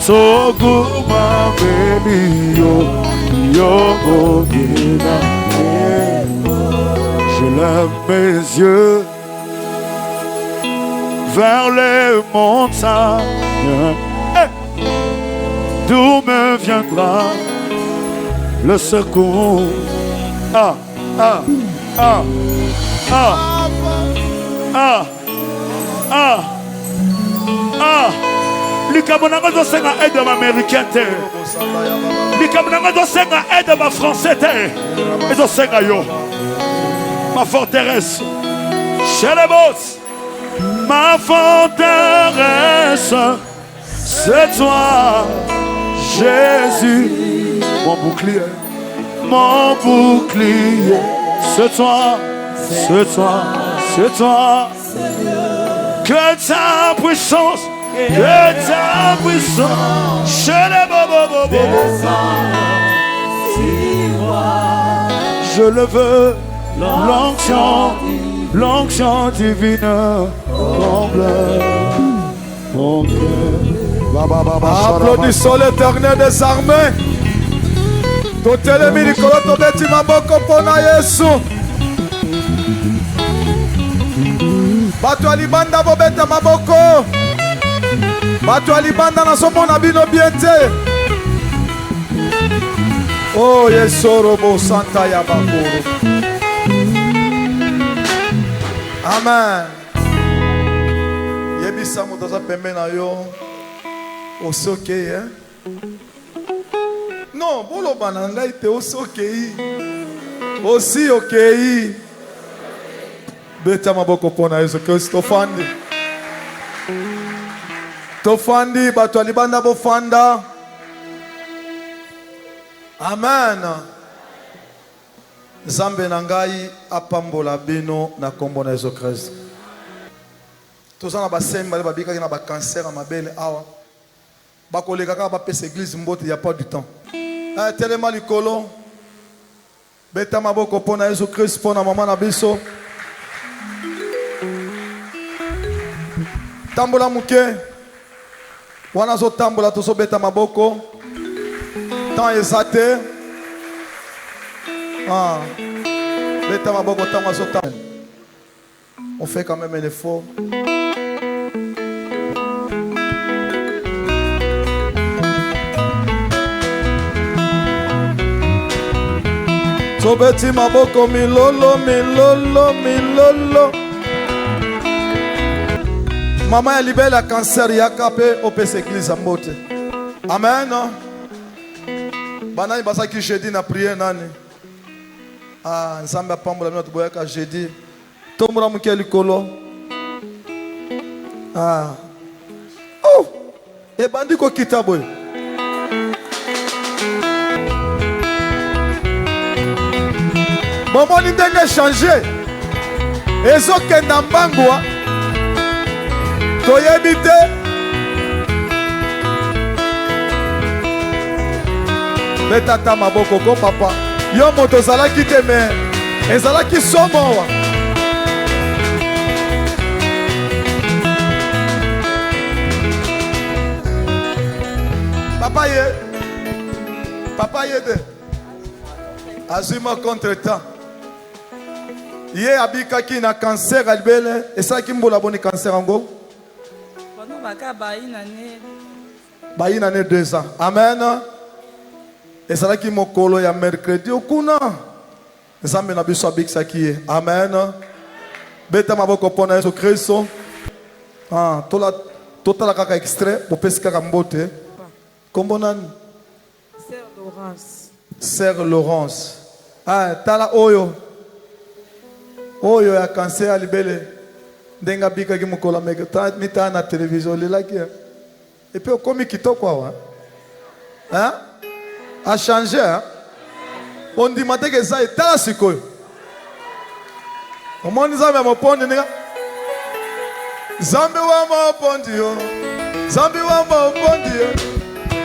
To guma belio. Yo gina. Je lève mes yeux vers les montagnes. D'où me viendra le secours? Likamonanga do senga aide américain te. Likamonanga do senga aide ma français te. Et do senga yo. Ma forteresse. Chez les boss. Ma forteresse. C'est toi, Jésus, mon bouclier, c'est toi, que ta puissance, chez les bobos, je le veux, l'onction divine, comble mon cœur. Applaudissons l'Éternel des armées. Totelemi likolo tobeti maboko pona Yesu. Bato ya libanda bobeta maboko. Bato ya libanda nazomona bino bien te. Oh Yesu robo santa ya bakuru. Amen. Yebisa moto za pembe na yo. Osokei, hein? Non, bolo bananga ite osokei. Aussi okei. Beta maboko pona Yesu Kristo fandi. Tofandi bato alibanda bofanda. Amen. Zambe na ngai apambola bino na kombo na Yesu Kristo. Tozana basemba le babika na ba cancer à mabele awa. Bakoleka ka ba pesa église mbote ya pas du temps. Tellement likolo. Beta maboko pona Yesu Kristo pona mama na biso. Tambola muke. Wana zo tambola to so beta maboko. Tant ezate. Beta maboko tama zo tam. On fait quand même un effort. So beti maboko milolo milolo milolo. Maman ya libelle a cancer yaka pe opesa église mbote. Amen. Bana basa ki jeudi na prière nani. Nzambe apambola bino toboyaka jeudi. Tombola muke likolo. Oh! Ebandi ko kitabo. Maman ni ndenge changer. Ezokenda mbangwa. Toyebi te. Betata maboko ko papa. Yo moto zalaki te me. Ezalaki somo wa. Papa ye de. Azima contre-temps. Ye abika ki na cancer albele. Esa ki mbola boni cancer ango. Bayi na ne 2 ans. Amen. Esa ki mokolo ya mercredi okuna. Nzambe na biso abikisa ki. Amen. Beta maboko pona Yesu Kristo. Total kaka extrait. Bopesi kaka mbote. Kombo nani? Sœur Laurence. Sœur Laurence. Tala oyo. Oyo ya cancer alibele. Ndenga bika ki mukola mega. Mita na télévision lela ki. Et puis okomi kitoko wa. Hein? A changé, hein? On dit matin que ça est tala sikoyo. Comment nous avons mon pont de Zambi wa mo pondi yo. Zambi wa mo pondi yo.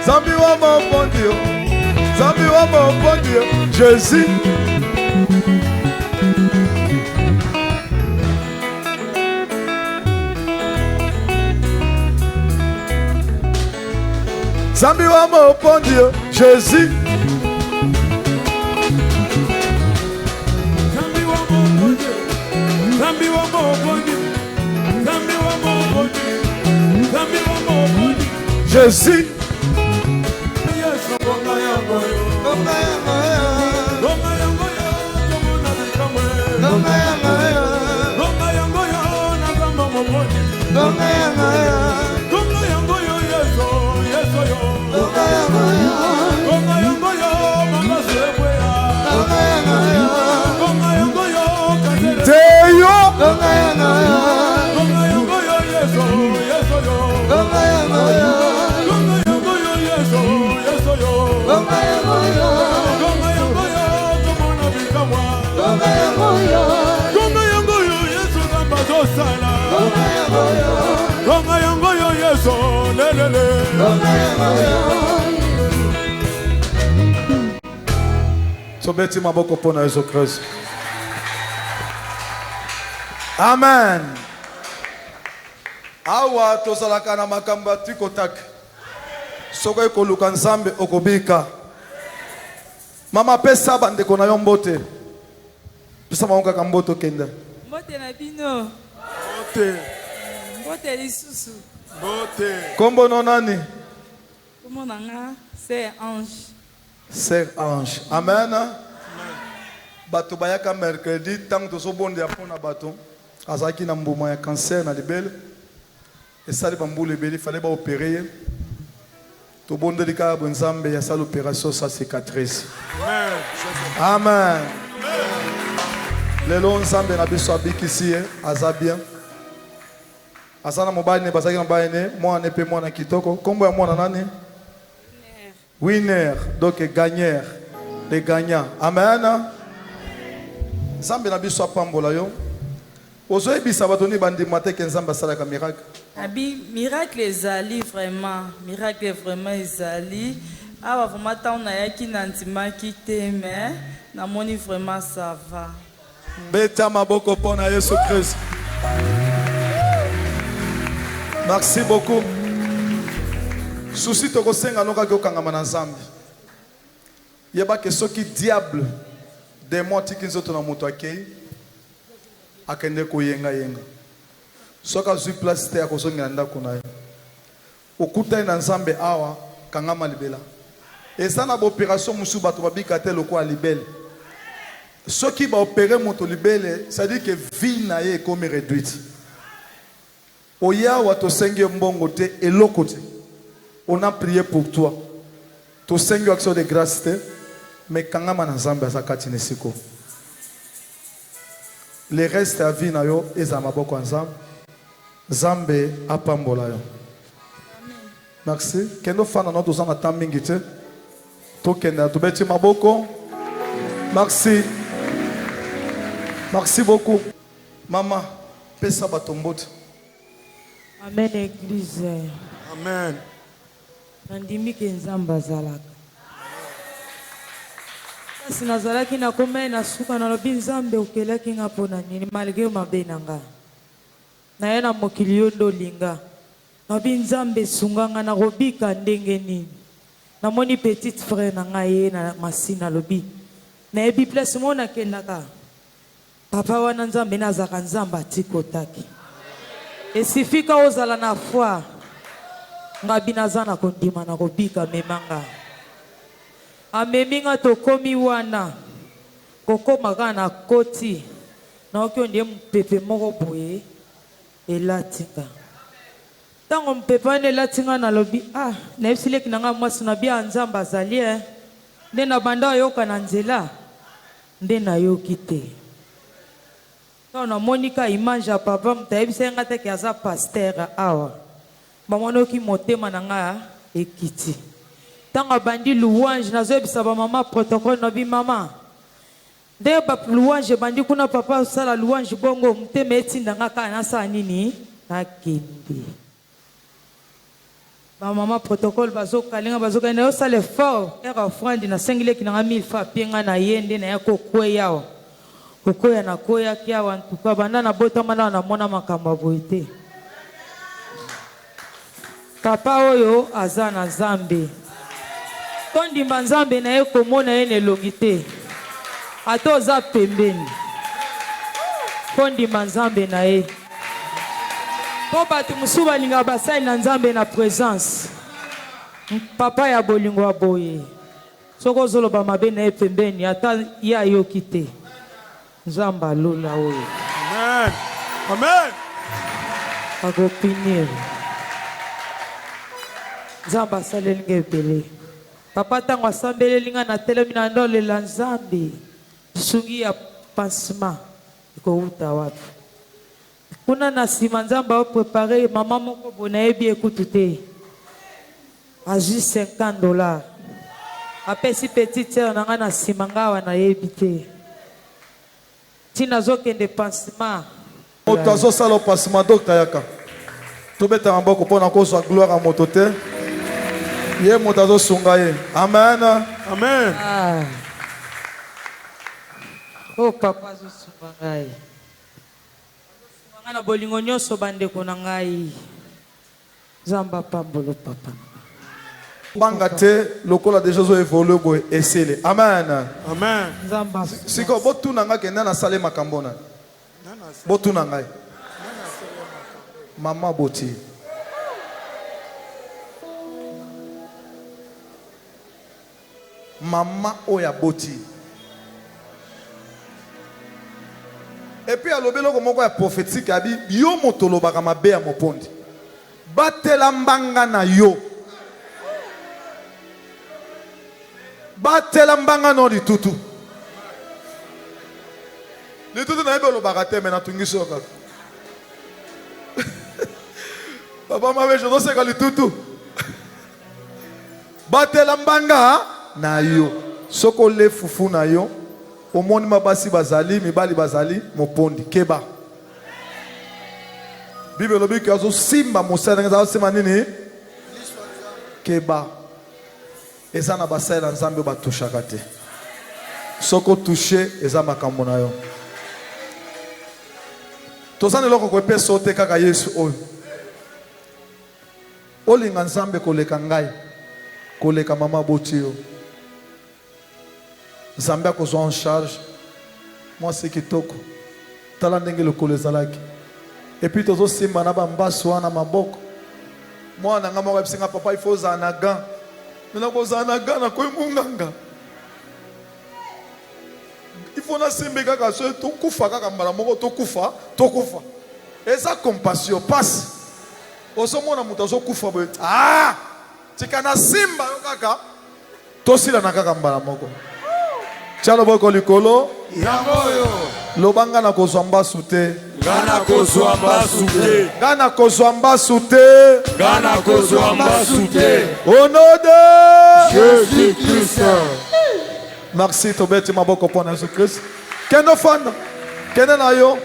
Zambi wa mo pondi yo. Zambi wa mo pondi yo. Jésus. Zambi wa mo pondi yo. Jésus. Zambi wa mo pondi. Zambi wa mo pondi. Zambi wa mo pondi. Zambi wa mo pondi. Jésus. So beti maboko pona Yesu Kristo. Amen. Awa tozalaka na makamba tikotaki. Soko ekoluka nzambe okobika. Mama pesa bandeko na yo mbote. Pesa maonga kamboto kenda. Mbote na bino. Mbote. Mbote lisusu. Mbote. Kombo no nani? Kombo nanga c'est Ange. Sœur Ange. Amen. Bato bayaka mercredi tant tozo bonde ya pona bato. azalaki na mbuma ya cancer na libele esali bambula ebele fallait baopérer tobondeli kaka bo nzambe yasala opération sa cicatrice. Amen. Lelo nzambe na biso abikisi ye aza bien aza na mobali ne bazalaki na mobali ne mwana mpe mwana kitoko kombo ya mwana nani winner donc gagneur les gagnants. Amen. Nzambe na biso apambola yo ozoyebisa bato ni bandima te ke nzambe asalaka miracle. Abi miracle ezali vraiment, miracle vraiment ezali. Awa vraiment tant na yaki na ntimaki te mais namoni vraiment ça va. Beta maboko pona Yesu Christ. Merci beaucoup. Souci toko senga noka ko kangama na nzambe. Yeba ke soki diable démon tiki nzoto na moto akei akende ko yenga yenga. Soka zui place te akozonga ndako na ye. Okuta na nzambe awa kangama libela. Eza na opération musu bato babika te loko libele. Soki ba opérer moto libele, ça dit que vie na ye comme réduite. Oya wa to sengi mbongo te eloko te. On a prié pour toi. To sengi action de grâce te, mais kangama na nzambe azakati nesiko. Le reste à vie na yo eza maboko nzambe. Nzambe apambola yo. Merci. Kendo fana no tozana tamingi te. Tokenda to beti maboko. Merci. Merci beaucoup. Maman, pesa batombote. Amen église. Amen. Nandimi ke nzambe azalaka. Kasi nazalaki na koma na suka na lobi nzambe okelaki nga pona nini malgré mabe nanga. Na ye na mokili yo ndo linga. Lobi nzambe sunganga na robika ndenge nini. Na moni petite frère na nga ye na masina lobi. Na ebi place mona kendaka. Papa wana nzambe nazaka nzamba tikotaki. Esifika ozala na foi. Ngabi nazana kondima na robika memanga. Ameminga tokomi wana. Koko magana koti. Na okyo ndiye mpepe moko boye. Elatinga. Tango mpepe wane elatinga na lobi. Na efsileki nanga mwasi na bia nzamba azali. Nde na banda yoka na nzela. Nde na yoki te. Na monika image ya papa mutayebisa nga te ke aza pasteur awa. Bamonoki motema na nga ekiti. Tanga bandi louange nazoyebisa ba mama protocole no bi mama. Nde ba louange bandi kuna papa sala louange bongo mutema etinda nga ka na sa nini na kende. Ba mama protocole bazokalinga bazokana yo sala fort era offrande na sengile kinanga 1000 fa pinga na yende na yako kweyawa. Kokoya na koya kia wantuka banda na botama na mona makamba boite. Papa oyo aza na Nzambe. Tondimba Nzambe na ye komona ye nelongi te. Ato oza pembeni. Tondimba Nzambe na ye. Po bato musu balinga basali na Nzambe na présence. Papa ya bolingo wa boye. Soko zoloba mabe na ye pembeni ata ya yoki te. Nzamba lula oyo. Amen. Amen. Agopinir. Nzamba salelinga ebele. Papa tango asambelelinga na telemi na ndolela Nzambe. Sungi ya pansement. Iko uta wapi. Kuna na sima Nzamba o prepare mama moko bona ebi ekutu te. Aji $50. Apesi petite sœur na nga na sima ngawa na yebi te. Tina zokende pansement. Otazo salo pansement docteur yaka. Tobeta maboko pona kozwa gloire à moto te. Ye motazo sunga ye. Amen. Amen. Oh papa zo sunga ngai. Sunga na bolingo nyonso bandeko na ngai. Zamba pambolo papa. Banga te lokola déjà zo évoluer boy esele. Amen. Amen. Zamba. Siko botu nanga kenda na sale makambona. Botu nanga. Mama boti. Mama oya boti. Et puis alobi loko moko ya prophétique abi yo moto lobaka mabe ya mopondi. Batela mbanga na yo. Batela mbanga no litutu. Litutu na yebe lobaka te mena tungiso kaka. Papa mabe je dose ka litutu. Batela mbanga na yo. Soko le fufu na yo. Omoni mabasi bazali, mibali bazali, mopondi, keba. Bible lobi ki azo simba mosala ngaza sema nini? Keba. Eza na basala nzambe ba touchaka te. Soko toucher eza makambo na yo. Tozana loko ko pe sote kaka Yesu oyo. Olinga nzambe koleka ngai. Koleka mama botio. Zambia kozwa en charge. Moi c'est kitoko. Tala ndenge lokolo ezalaki. Et puis tozo simba na bambaso wana maboko. Moi na ngamo kabisinga papa il faut za na gant. Nina ko za na gant na ko nganga. Il faut na simbe kaka so to kufa kaka mbala moko to kufa. Eza compassion passe. Osomona muta zo kufa boye. Ah! Tikana simba yo kaka. Tosila na kaka mbala moko. Tiens le boko likolo. Yamoyo. Lobanga na kozwamba sute. Gana kozwamba sute. Gana kozwamba sute. Gana kozwamba sute. Au nom de Jésus-Christ. Merci tobeti maboko pona Jésus Christ. Kendo fanda. Kende na yo.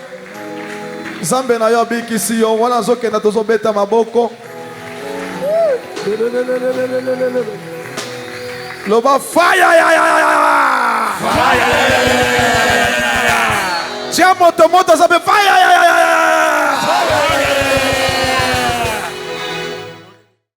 Zambe na yo bikisi yo. Wana zo kenda tozo beta maboko. Loba fire. Tiens moto zabe fire.